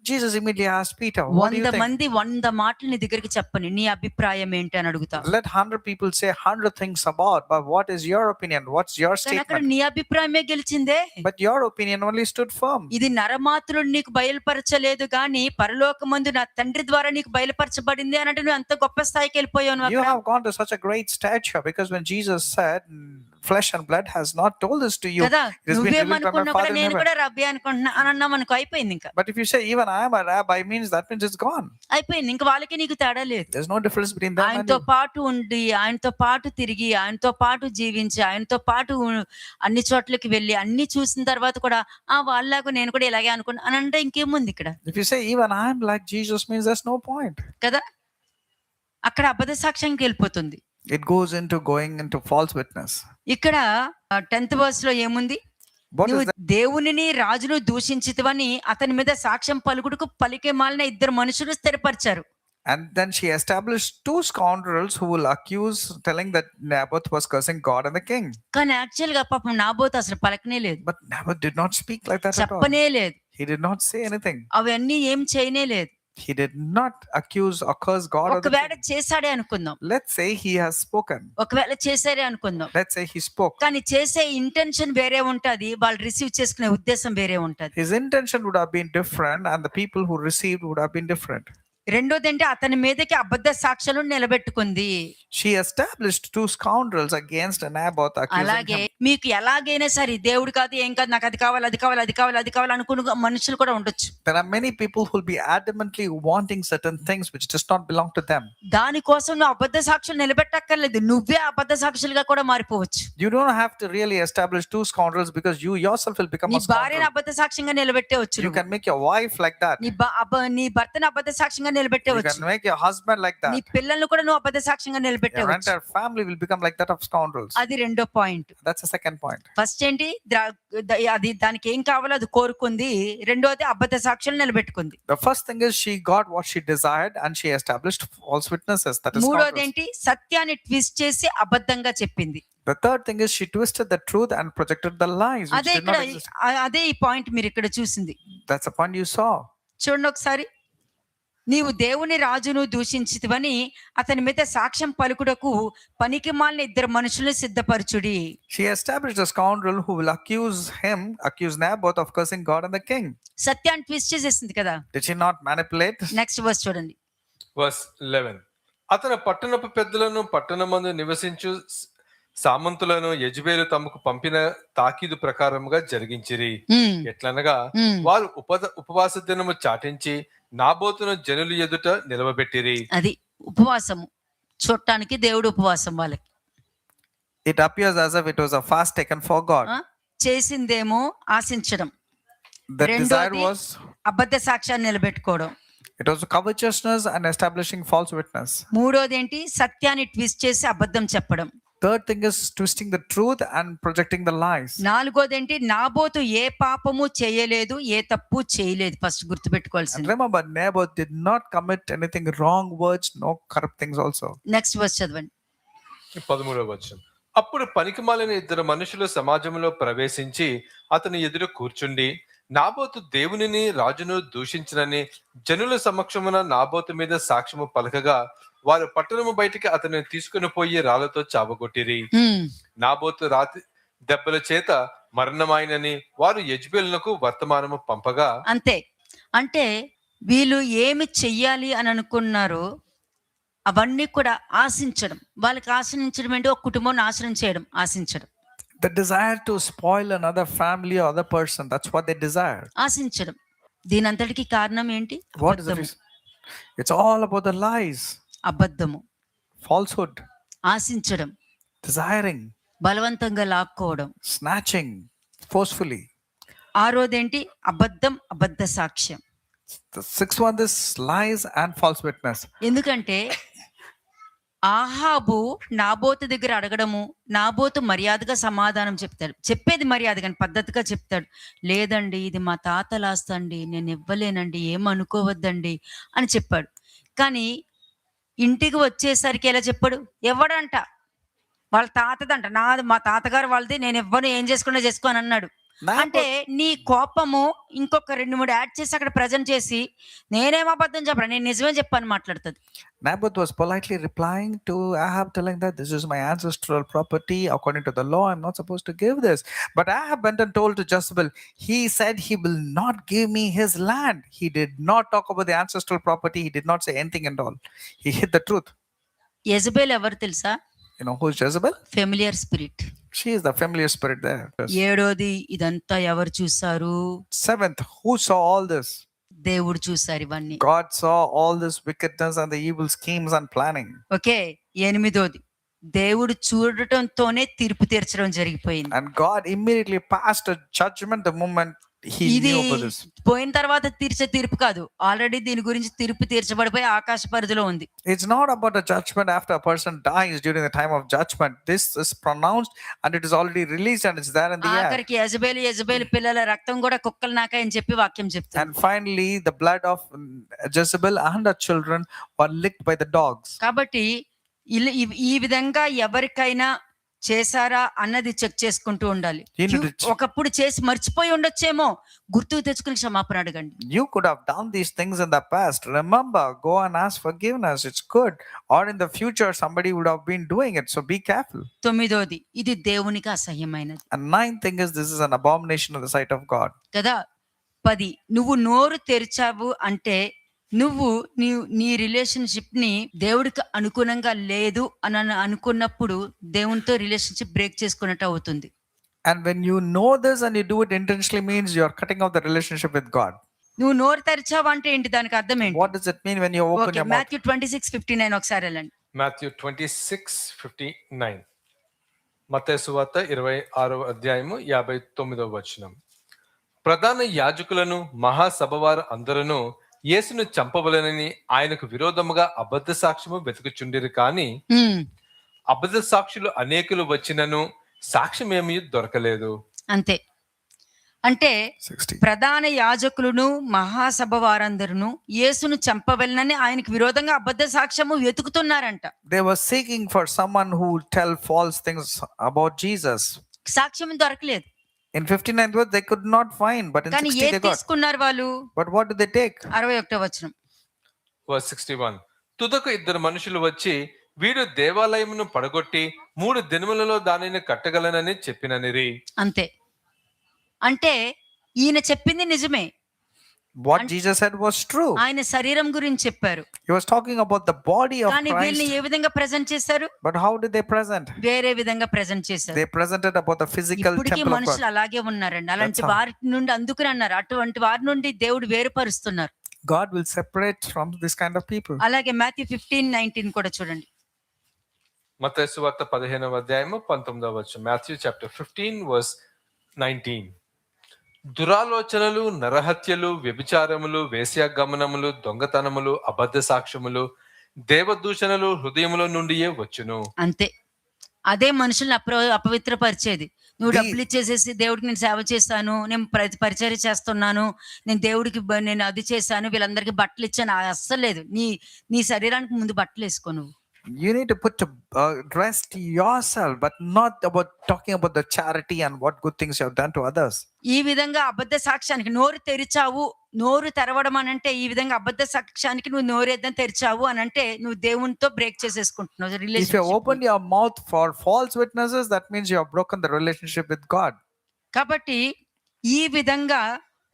Jesus immediately asked Peter, what do you 100 think? మంది 100 మాటలు నీ దగ్గరికి చెప్పని, నీ అభిప్రాయం ఏంటి అని అడుగుతా. Let 100 people say 100 things about, but what is your opinion? What's your కానీ అక్కడ statement? నీ అభిప్రాయమే గెలిచిందే. But your opinion only stood firm. ఇది నరమాత్రుడు నీకు బయలుపరచలేదు గాని పరలోకమందు నా తండ్రి ద్వారా నీకు బయలుపరచబడింది అని అంటే నువ్వు అంత గొప్ప స్థాయికి వెళ్ళిపోయావు నువ్వు You అక్కడ. have gone to such a great stature because when Jesus said, flesh and blood has not told this to you, కదా, it has been revealed by my నువ్వేమనుకున్నావు Father కూడా in నేను heaven. కూడా రబ్బీ అనుకుంటున్నా అని అన్నాం అనుకో, అయిపోయింది. ఇంకా But if you say even I am a rabbi, means that means it's gone. అయిపోయింది. ఇంకా వాళ్ళకి నీకు తేడా లేదు. There's no difference between them and ఆయనతో you. పాటు ఉండి, ఆయనతో పాటు తిరిగి, ఆయనతో పాటు జీవించి, ఆయనతో పాటు అన్ని చోట్లకి వెళ్ళి అన్ని చూసిన తర్వాత కూడా వాళ్ళలాగా నేను కూడా ఇలాగే అనుకున్నా అని అంటే ఇంకేముంది ఇక్కడ? If you say even I am like Jesus, means there's no point. కదా. అక్కడ అబద్ధ సాక్ష్యానికి వెళ్ళిపోతుంది. It goes into going into false witness. ఇక్కడ 10th verse లో ఏముంది? What నువ్వు is that? దేవునిని రాజును దూషించితివని అతని మీద సాక్ష్యం పలుకుడుకు పలికే మాలిన ఇద్దరు మనుషులు స్థిరపరిచారు. And then she established two scoundrels who will accuse, telling that Naboth was cursing God and the king. కానీ యాక్చువల్ గా పాపం నాబోతు అసలు పలకనే లేదు, But Naboth did not speak like that at all. చెప్పనే లేదు, He did not say anything. అవన్నీ ఏం చేయనే లేదు. He did not accuse or curse God or the ఒకవేళ king. చేశాడే అనుకుందాం, Let's say he has spoken. ఒకవేళ చేశారే అనుకుందాం, Let's say he spoke. కానీ చేసే ఇంటెన్షన్ వేరే ఉంటది, వాళ్ళు రిసీవ్ చేసుకునే ఉద్దేశం వేరే ఉంటది. His intention would have been different and the people who received would have been different. రెండోది అంటే అతని మీదకి అబద్ధ సాక్ష్యాలు నిలబెట్టుకుంది. She established two scoundrels against Naboth, accusing అలాగే him. మీకు ఎలాగైనా సరే దేవుడు కాదు ఏం కాదు, నాకు అది కావాలి అది కావాలి అది కావాలి అది కావాలి అనుకున్న మనుషులు కూడా ఉండొచ్చు. There are many people who will be adamantly wanting certain things which does not belong to them. దానికోసం నువ్వు అబద్ధ సాక్షులు నిలబెట్టక్కర్లేదు, నువ్వే అబద్ధ సాక్షులుగా కూడా మారిపోవచ్చు. You don't have to really establish two scoundrels because you yourself will become నీ a భార్యను scoundrel. అబద్ధ సాక్ష్యంగా నిలబెట్టవచ్చు, You can make your wife like that. నీ భర్తను అబద్ధ సాక్ష్యంగా You నిలబెట్టవచ్చు, can make your husband like నీ that. పిల్లల్ని కూడా నువ్వు అబద్ధ సాక్ష్యంగా Your నిలబెట్టవచ్చు. entire family will become like that of scoundrels. అది రెండో point. That's the second point. First ఏంటి? అది దానికి ఏం కావాలో అది కోరుకుంది. రెండోది అబద్ధ సాక్ష్యాలు నిలబెట్టుకుంది. The first thing is she got what she desired and she established false witnesses. That is మూడోది scoundrels. ఏంటి? సత్యాన్ని ట్విస్ట్ చేసి అబద్ధంగా చెప్పింది. The third thing is she twisted the truth and projected the lies which అదే did ఇక్కడ not exist. అదే ఈ point మీరు ఇక్కడ చూసింది. That's the point you saw. చూడండి ఒకసారి. నీవు దేవుని రాజును దూషించితివని అతని మీద సాక్ష్యం పలుకుటకు పనికిమాలిన ఇద్దరు మనుషులను సిద్ధపరచుడి. She established a scoundrel who will accuse Naboth of cursing God and the king. సత్యాన్ని ట్విస్ట్ చేసేసింది కదా. Did she not manipulate? Next verse చూడండి. వర్స్ 11. అతను పట్టణపు పెద్దలను పట్టణమందు నివసించు సామంతులను యెజబెలు తమకు పంపిన తాకీదు ప్రకారముగా జరిగించిరి. ఉమ్, ఎట్లనగా ఉమ్. వారు ఉపవాస దినము చాటించి నాబోతును జనుల ఎదుట నిలవబెట్టిరి. అది ఉపవాసము. చూడటానికి దేవుడు ఉపవాసం వాళ్ళకి. It appears as if it was a fast taken for God. ఆ? చేసిందేమో ఆశించడం, The desire రెండోది was అబద్ధ సాక్ష్యాన్ని నిలబెట్టుకోవడం, it was covetousness and establishing false witness. మూడోది ఏంటి? సత్యాన్ని ట్విస్ట్ చేసి అబద్ధం చెప్పడం, Third thing is twisting the truth and projecting the lies. నాలుగోది ఏంటి? నాబోతు ఏ పాపము చేయలేదు, ఏ తప్పు చేయలేదు. ఫస్ట్ And గుర్తుపెట్టుకోవాల్సింది. remember, Naboth did not commit anything wrong words, no corrupt things also. Next verse చదవండి. 13వ వచనం. అప్పుడు పనికిమాలిన ఇద్దరు మనుషులు సమాజంలో ప్రవేశించి అతని ఎదుట కూర్చుండి నాబోతు దేవునిని రాజును దూషించనని జనుల సమక్షమున నాబోతు మీద సాక్ష్యము పలకగా వారు పట్టణము బయటికి అతనిని తీసుకుని పోయి రాళ్లతో చావగొట్టిరి. నాబోతు రాతి దెబ్బల చేత మరణమాయనని వారు యెజబెలునకు వర్తమానము పంపగా. అంతే. అంటే వీళ్ళు ఏమి చెయ్యాలి అని అనుకున్నారో అవన్నీ కూడా ఆశించడం. వాళ్ళకి ఆశించడం ఏంటి? ఒక కుటుంబం నాశనం చేయడం, ఆశించడం. The desire to spoil another family or other person, that's what they desire. ఆశించడం. దీనంతటికి కారణం ఏంటి? What is the అబద్ధము. reason? It's all about the lies, అబద్ధము, falsehood, ఆశించడం, desiring, బలవంతంగా లాక్కోవడం. snatching forcefully. ఆరోదేంటి? అబద్ధం, అబద్ధ సాక్ష్యం. The sixth one is lies and false witness. ఎందుకంటే ఆహాబు నాబోతు దగ్గర అడగడము, నాబోతు మర్యాదగా సమాధానం చెప్తాడు. చెప్పేది మర్యాద కానీ పద్ధతిగా చెప్తాడు. లేదండి, ఇది మా తాతల ఆస్తి అండి, నేను ఇవ్వలేనండి, ఏమనుకోవద్దండి అని చెప్పాడు. కానీ ఇంటికి వచ్చేసరికి ఎలా చెప్పాడు? ఎవడంట? వాళ్ళ తాతదంట. నాది, మా తాతగారు వాళ్ళది, నేను ఇవ్వను, ఏం చేసుకున్నా చేసుకో అని అన్నాడు. అంటే నీ కోపము ఇంకొక 2-3 యాడ్ చేసి అక్కడ ప్రజెంట్ చేసి నేనేం అబద్ధం చెప్పను, నేను నిజమే చెప్పాను మాట్లాడుతుంది. Naboth was politely replying to Ahab, telling that this is my ancestral property. According to the law, I'm not supposed to give this. But Ahab went and told to Jezebel, he said he will not give me his land. He did not talk about the ancestral property. He did not say anything at all. He hid the truth. Jezebel ఎవరు తెలుసా? You know who's Jezebel? Familiar spirit. She is the familiar spirit there. ఏడోది, ఇదంతా ఎవరు చూసారు? Seventh, who saw all this? దేవుడు చూసారు ఇవన్నీ. God saw all this wickedness and the evil schemes and planning. Okay. ఎనిమిదోది, దేవుడు చూడటంతోనే తీర్పు తీర్చడం జరిగిపోయింది. And God immediately passed a judgment the moment he ఇది knew about this. పోయిన తర్వాత తీర్చే తీర్పు కాదు, ఆల్రెడీ దీని గురించి తీర్పు తీర్చబడిపోయి ఆకాశ పరిధిలో ఉంది. It's not about a judgment after a person dies during the time of judgment. This is pronounced and it is already released and it's there in the air. ఆఖరికి యెజబేలు పిల్లల రక్తం కూడా కుక్కలు నాకాయని చెప్పి వాక్యం చెప్తుంది. And finally, the blood of Jezebel and her children were licked by the dogs. కాబట్టి ఈ విధంగా ఎవరికైనా చేశారా అన్నది చెక్ చేసుకుంటూ ఉండాలి. You need to check. ఒకప్పుడు చేసి మర్చిపోయి ఉండొచ్చేమో, గుర్తుకు తెచ్చుకుని క్షమాపణ అడగండి. You could have done these things in the past. Remember, go and ask forgiveness. It's good. Or in the future, somebody would have been doing it. So be careful. తొమ్మిదోది, ఇది దేవునికి అసహ్యమైనది And ninth thing is, this is an abomination in the sight of God. కదా. 10, నువ్వు నోరు తెరిచావు అంటే నువ్వు నీ relationship ని దేవుడికి అనుగుణంగా లేదు అని అనుకున్నప్పుడు దేవునితో రిలేషన్షిప్ బ్రేక్ చేసుకున్నట్టు అవుతుంది. And when you know this and you do it intentionally, means you are cutting off the relationship with God. నువ్వు నోరు తెరిచావు అంటే ఏంటి, దానికి అర్థం ఏంటి? What does it mean when you open your mouth? Matthew 26:59 ఒకసారి వెళ్ళండి. మాథ్యూ 26:59. మత్తయి సువార్త 26వ అధ్యాయము 59వ వచనం. ప్రధాన యాజకులను మహాసభవారు అందరూ యేసును చంపవలెనని ఆయనకు విరోధముగా అబద్ధ సాక్ష్యము వెతుకుచుండిరి, కానీ అబద్ధ సాక్షులు అనేకులు వచ్చినను సాక్ష్యం ఏమీ దొరకలేదు. అంతే. అంటే 60. ప్రధాన యాజకులను మహాసభ వారందరూ యేసును చంపవలెనని ఆయనకు విరోధంగా అబద్ధ సాక్ష్యము వెతుకుతున్నారంట. They were seeking for someone who would tell false things about Jesus. సాక్ష్యం దొరకలేదు. In 59th verse, they could not find, but in కానీ 60 ఏది they got. తీసుకున్నారు వాళ్ళు? But what did they take? 61వ వచనం. Verse 61. తుదకు ఇద్దరు మనుషులు వచ్చి, వీడు దేవాలయమును పడగొట్టి 3 దినములలో దానిని కట్టగలనని చెప్పిననిరి. అంతే. అంటే ఈయన చెప్పింది నిజమే, What Jesus said was true. ఆయన శరీరం గురించి చెప్పారు, He was talking about the body of కానీ వీళ్ళని Christ. ఏ విధంగా ప్రెజెంట్ చేశారు? But how did they present? వేరే విధంగా ప్రెజెంట్ చేశారు. They presented about the physical ఇప్పటికీ temple of మనుషులు God. అలాగే ఉన్నారండి. అలాంటి That's how. వారి నుండి అందుకుని అన్నారు, అటువంటి వారి నుండి దేవుడు వేరుపరుస్తున్నారు. God will separate from this kind of people. అలాగే మాథ్యూ 15:19 కూడా చూడండి. మత్తయి సువార్త 15వ అధ్యాయము 19వ వచనం. Matthew chapter 15 verse 19. దురాలోచనలు, నరహత్యలు, వ్యభిచారములు, వేశ్యాగమనములు, దొంగతనములు, అబద్ధ సాక్ష్యములు, దేవదూషణలు హృదయముల నుండియే వచ్చును. అంతే. అదే మనుషుల్ని అపవిత్రపరిచేది. నువ్వు డబ్బులు ఇచ్చేసేసి దేవుడికి నేను సేవ చేస్తాను, నేను పరిచర్య చేస్తున్నాను, నేను దేవుడికి నేను అది చేశాను, వీళ్ళందరికీ బట్టలు ఇచ్చాను, అస్సలు లేదు. నీ శరీరానికి ముందు బట్టలు వేసుకో. నువ్వు You need to put to rest yourself, but not about talking about the charity and what good things you have done to others. ఈ విధంగా అబద్ధ సాక్ష్యానికి నోరు తెరిచావు. నోరు తెరవడం అని అంటే ఈ విధంగా అబద్ధ సాక్ష్యానికి నువ్వు నోరు ఏదైనా తెరిచావు అని అంటే నువ్వు దేవునితో బ్రేక్ చేసేసుకుంటున్నావు If you relationship. open your mouth for false witnesses, that means you have broken the relationship with God. కాబట్టి ఈ విధంగా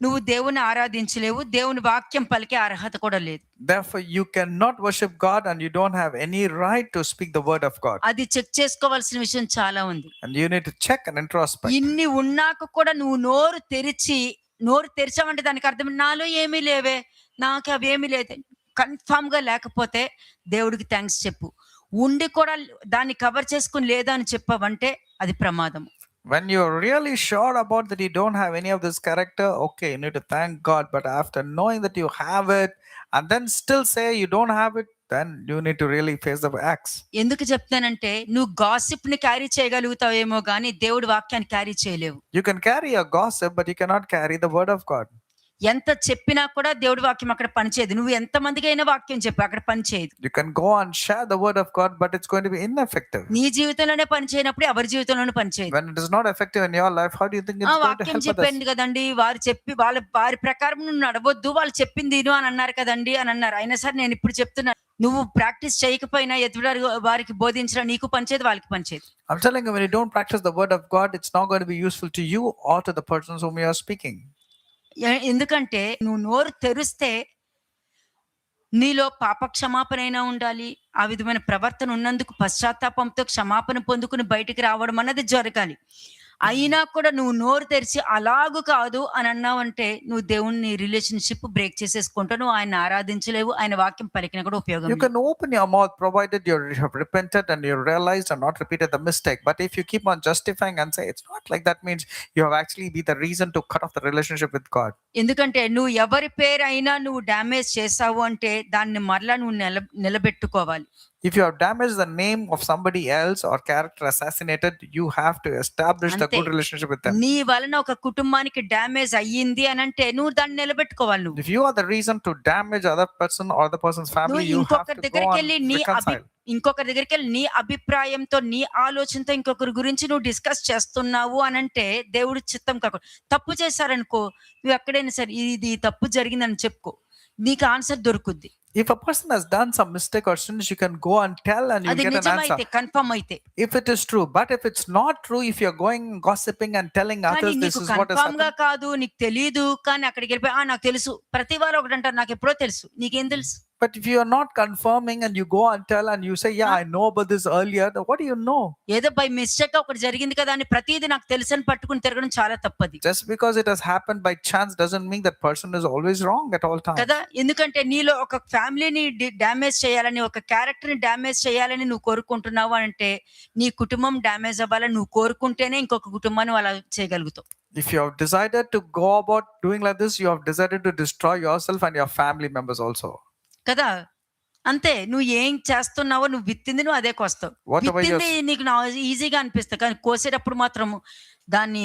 నువ్వు దేవుని ఆరాధించలేవు, దేవుని వాక్యం పలికే అర్హత కూడా లేదు. Therefore, you cannot worship God and you don't have any right to speak the word of God. అది చెక్ చేసుకోవాల్సిన విషయం చాలా ఉంది. And you need to check and introspect. ఇన్ని ఉన్నాక కూడా నువ్వు నోరు తెరిచావంటే దానికి అర్థం నాలో ఏమీ లేవే, నాకు అవేమీ లేదు. కన్ఫామ్ గా లేకపోతే దేవుడికి థ్యాంక్స్ చెప్పు. ఉండి కూడా దాన్ని కవర్ చేసుకుని లేదా అని చెప్పావంటే అది ప్రమాదం. When you're really sure about that you don't have any of this character, okay, you need to thank God. But after knowing that you have it and then still say you don't have it, then you need to really face the acts. ఎందుకు చెప్తానంటే నువ్వు gossip ని carry చేయగలుగుతావేమో గానీ దేవుడి వాక్యాన్ని carry చేయలేవు. You can carry a gossip, but you cannot carry the word of God. ఎంత చెప్పినా కూడా దేవుడి వాక్యం అక్కడ పనిచేయదు. నువ్వు ఎంత మందికి అయినా వాక్యం చెప్పు, అక్కడ పనిచేయదు. You can go and share the word of God, but it's going to be ineffective. నీ జీవితంలోనే పనిచేయనప్పుడు ఎవరి జీవితంలోనే పనిచేయదు. When it is not effective in your life, how do you think it's going to వాక్యం help others? చెప్పింది కదండి, వారి ప్రకారం నువ్వు నడవద్దు, వాళ్ళు చెప్పింది విను అని అన్నారు కదండి అని అన్నారు. అయినా సరే నేను ఇప్పుడు చెప్తున్నా, నువ్వు ప్రాక్టీస్ చేయకపోయినా ఎదుటి వారికి బోధించడం నీకు పనిచేయదు, వాళ్ళకి పనిచేయదు. I'm telling you, when you don't practice the word of God, it's not going to be useful to you or to the persons whom you are speaking. ఎందుకంటే నువ్వు నోరు తెరిస్తే నీలో పాప క్షమాపణ అయినా ఉండాలి. ఆ విధమైన ప్రవర్తన ఉన్నందుకు పశ్చాత్తాపంతో క్షమాపణ పొందుకుని బయటికి రావడం అన్నది జరగాలి. అయినా కూడా నువ్వు నోరు తెరిచి అలాగు కాదు అని అన్నావంటే నువ్వు దేవుణ్ణి రిలేషన్షిప్ బ్రేక్ చేసేసుకుంటావు, నువ్వు ఆయన ఆరాధించలేవు, ఆయన వాక్యం పలికినా కూడా ఉపయోగం You లేదు. can open your mouth provided you have repented and you realized and not repeated the mistake. But if you keep on justifying and say it's not like that, means you have actually be the reason to cut off the relationship with God. ఎందుకంటే నువ్వు ఎవరి పేరైనా నువ్వు damage చేసావు అంటే దాన్ని మరలా నువ్వు నిలబెట్టుకోవాలి. If you have damaged the name of somebody else or character assassinated, you have to establish the Ante. good relationship with them. నీ వలన ఒక కుటుంబానికి డ్యామేజ్ అయ్యింది అని అంటే నువ్వు దాన్ని నిలబెట్టుకోవాలి. నువ్వు If you are the reason to damage other person or the person's family, నువ్వు you have ఇంకొకరి to go దగ్గరికి and వెళ్ళి reconcile. ఇంకొకరి దగ్గరికి వెళ్ళి నీ అభిప్రాయంతో నీ ఆలోచనతో ఇంకొకరి గురించి నువ్వు డిస్కస్ చేస్తున్నావు అని అంటే దేవుడి చిత్తం కాకుండా. తప్పు చేశారనుకో, నువ్వు ఎక్కడైనా సరే ఇది తప్పు జరిగిందని చెప్పుకో, నీకు ఆన్సర్ దొరుకుద్ది. If a person has done some mistake or sins, you can go and tell and you అది get an నిజమైతే answer. కన్ఫర్మ్ అయితే. If it is true, but if it's not true, if you're going gossiping and telling కానీ others this నీకు is what has confirm గా happened, కాదు, నీకు తెలియదు, కానీ అక్కడికి వెళ్ళిపోయి నాకు తెలుసు. ప్రతి వారు ఒకటి అంటారు, నాకు ఎప్పుడో తెలుసు. నీకేం తెలుసు? but if you are not confirming and you go and tell and you say, yeah, I know about this earlier, then what do you know? ఏదో బై మిస్టేక్ ఒకటి జరిగింది కదా అని ప్రతిదీ నాకు తెలుసు అని పట్టుకుని తిరగడం చాలా తప్పది Just because it has happened by chance doesn't mean that person is always wrong at all times. కదా. ఎందుకంటే నీలో ఒక ఫ్యామిలీని డ్యామేజ్ చేయాలని, ఒక క్యారెక్టర్ ని డ్యామేజ్ చేయాలని నువ్వు కోరుకుంటున్నావు అంటే నీ కుటుంబం డ్యామేజ్ అవ్వాలని నువ్వు కోరుకుంటేనే ఇంకొక కుటుంబాన్ని అలా చేయగలుగుతావు. If you have decided to go about doing like this, you have decided to destroy yourself and your family members also. కదా. అంతే, నువ్వు ఏం చేస్తున్నావో నువ్వు విత్తింది నువ్వు అదే కోస్తావు. Whatever విత్తింది నీకు ఈజీగా అనిపిస్తుంది, కానీ కోసేటప్పుడు మాత్రం దాన్ని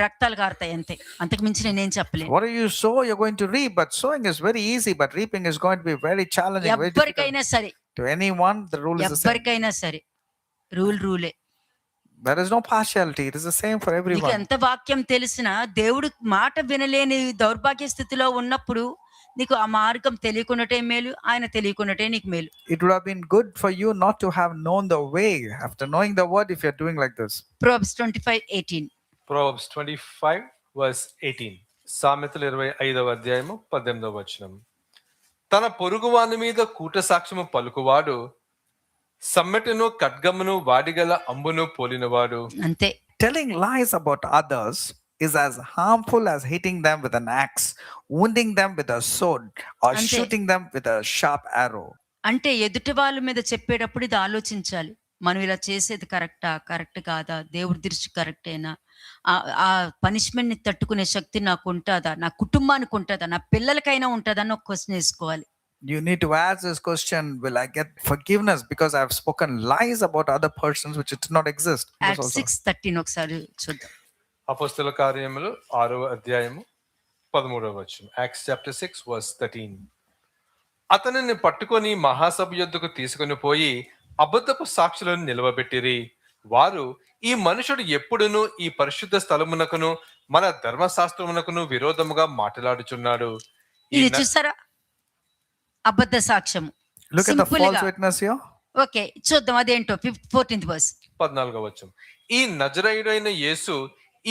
రక్తాలు కారుతాయి అంతే, అంతకు మించి నేనేం చెప్పలేను. What you sow, you're going to reap. But sowing is very easy, but reaping is going to be very challenging, very difficult. ఎవ్వరికైనా సరే, To anyone, the rule is the same. ఎవ్వరికైనా సరే రూలే. There is no partiality. It is the same for నీకు everyone. ఎంత వాక్యం తెలిసినా దేవుడు మాట వినలేని దౌర్భాగ్య స్థితిలో ఉన్నప్పుడు నీకు ఆ మార్గం తెలియకున్నటే మేలు, ఆయన తెలియకున్నటే నీకు మేలు. It would have been good for you not to have known the way after knowing the word if you're doing like this. Proverbs 25:18. Proverbs 25 verse 18. సామెతలు 25వ అధ్యాయము 18వ వచనం. తన పొరుగువాని మీద కూట సాక్ష్యము పలుకువాడు సమ్మెటను ఖడ్గమును వాడిగల అంబును పోలినవాడు. అంతే. Telling lies about others is as harmful as hitting them with an axe, wounding them with a sword, or Ante. shooting them with a sharp arrow. అంటే ఎదుటి వాళ్ళ మీద చెప్పేటప్పుడు ఇది ఆలోచించాలి. మనం ఇలా చేసేది కరెక్ట్ కాదా, దేవుడి దృష్టి కరెక్టేనా, ఆ పనిష్మెంట్ ని తట్టుకునే శక్తి నాకు ఉంటుందా, నా కుటుంబానికి ఉంటుందా, నా పిల్లలకైనా ఉంటుందా అని ఒక క్వశ్చన్ వేసుకోవాలి. You need to ask this question, will I get forgiveness because I have spoken lies about other persons which did not exist? This Acts also. 6:13 ఒకసారి చూద్దాం. అపొస్తలుల కార్యములు 6వ అధ్యాయము 13వ వచనం. Acts chapter 6 verse 13. అతనిని పట్టుకొని మహాసభ యొద్దకు తీసుకొని పోయి అబద్ధపు సాక్షులను నిలవబెట్టిరి. వారు, ఈ మనుషుడు ఎప్పుడును ఈ పరిశుద్ధ స్థలమునకును మన ధర్మశాస్త్రమునకును విరోధముగా మాట్లాడుచున్నాడు. ఇది చూసారా, అబద్ధ సాక్ష్యము. Look at the Simple false గా. witness here. ఓకే, చూద్దాం అదేంటో. 14th verse. 14వ వచనం. ఈ నజరేయుడైన యేసు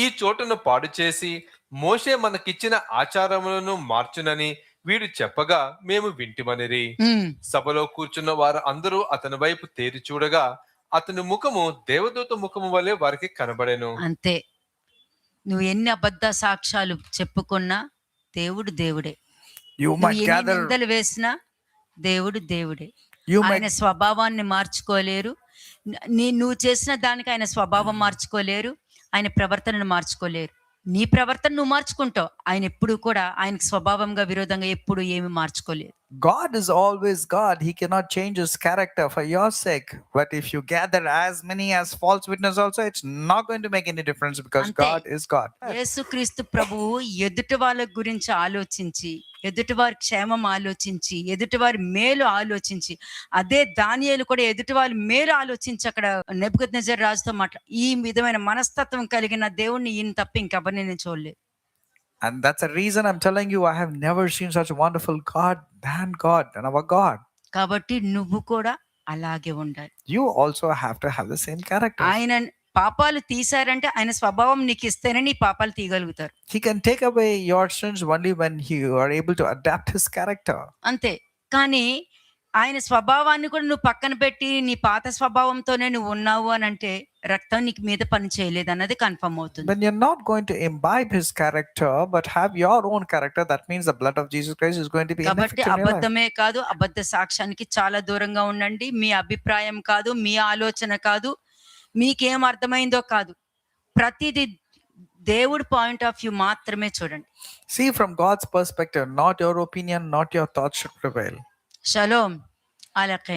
ఈ చోటును పాడు చేసి మోషే మనకిచ్చిన ఆచారములను మార్చునని వీడు చెప్పగా మేము వింటిమనిరి. సభలో కూర్చున్న వారు అందరూ అతని వైపు తేరి చూడగా అతని ముఖము దేవదూత ముఖము వలె వారికి కనబడెను. అంతే. నువ్వు ఎన్ని అబద్ధ సాక్ష్యాలు చెప్పుకున్నా దేవుడు దేవుడే. You నువ్వు might ఎన్ని gather. నిందలు వేసినా దేవుడు దేవుడే. You ఆయన might. స్వభావాన్ని మార్చుకోలేరు. నువ్వు చేసిన దానికి ఆయన స్వభావం మార్చుకోలేరు, ఆయన ప్రవర్తనను మార్చుకోలేరు. నీ ప్రవర్తన నువ్వు మార్చుకుంటావు, ఆయన ఎప్పుడు కూడా ఆయనకి స్వభావంగా విరోధంగా ఎప్పుడు ఏమి మార్చుకోలేదు. God is always God. He cannot change his character for your sake. But if you gather as many as false witnesses also, it's not going to make any difference because Ante. God is God. యేసుక్రీస్తు ప్రభువు ఎదుటి వాళ్ళ గురించి ఆలోచించి, ఎదుటివారి క్షేమం ఆలోచించి, ఎదుటివారి మేలు ఆలోచించి, అదే దానియేలు కూడా ఎదుటివారి మేలు ఆలోచించి అక్కడ నెబుకద్నెజర్ రాజుతో ఈ విధమైన మనస్తత్వం కలిగిన దేవుణ్ణి ఈయన తప్ప ఇంకెవరిని నేను చూడలేదు. And that's the reason I'm telling you, I have never seen such a wonderful God than God and our God. కాబట్టి నువ్వు కూడా అలాగే ఉండాలి. You also have to have the same character. ఆయన పాపాలు తీశారంటే ఆయన స్వభావం నీకు ఇస్తేనే నీ పాపాలు తీయగలుగుతారు. He can take away your sins only when you are able to adapt his character. అంతే. కానీ ఆయన స్వభావాన్ని కూడా నువ్వు పక్కన పెట్టి నీ పాత స్వభావంతోనే నువ్వు ఉన్నావు అని అంటే రక్తం నీకు మీద పని చేయలేదు అన్నది కన్ఫర్మ్ అవుతుంది. When you're not going to imbibe his character but have your own character, that means the blood of Jesus Christ is going to be కాబట్టి ineffective in your life. అబద్ధమే కాదు, అబద్ధ సాక్ష్యానికి చాలా దూరంగా ఉండండి. మీ అభిప్రాయం కాదు, మీ ఆలోచన కాదు, మీకేం అర్థమైందో కాదు, ప్రతిదీ దేవుడి పాయింట్ ఆఫ్ వ్యూ మాత్రమే చూడండి. See from God's perspective, not your opinion, not your thoughts should prevail. Shalom అలకే.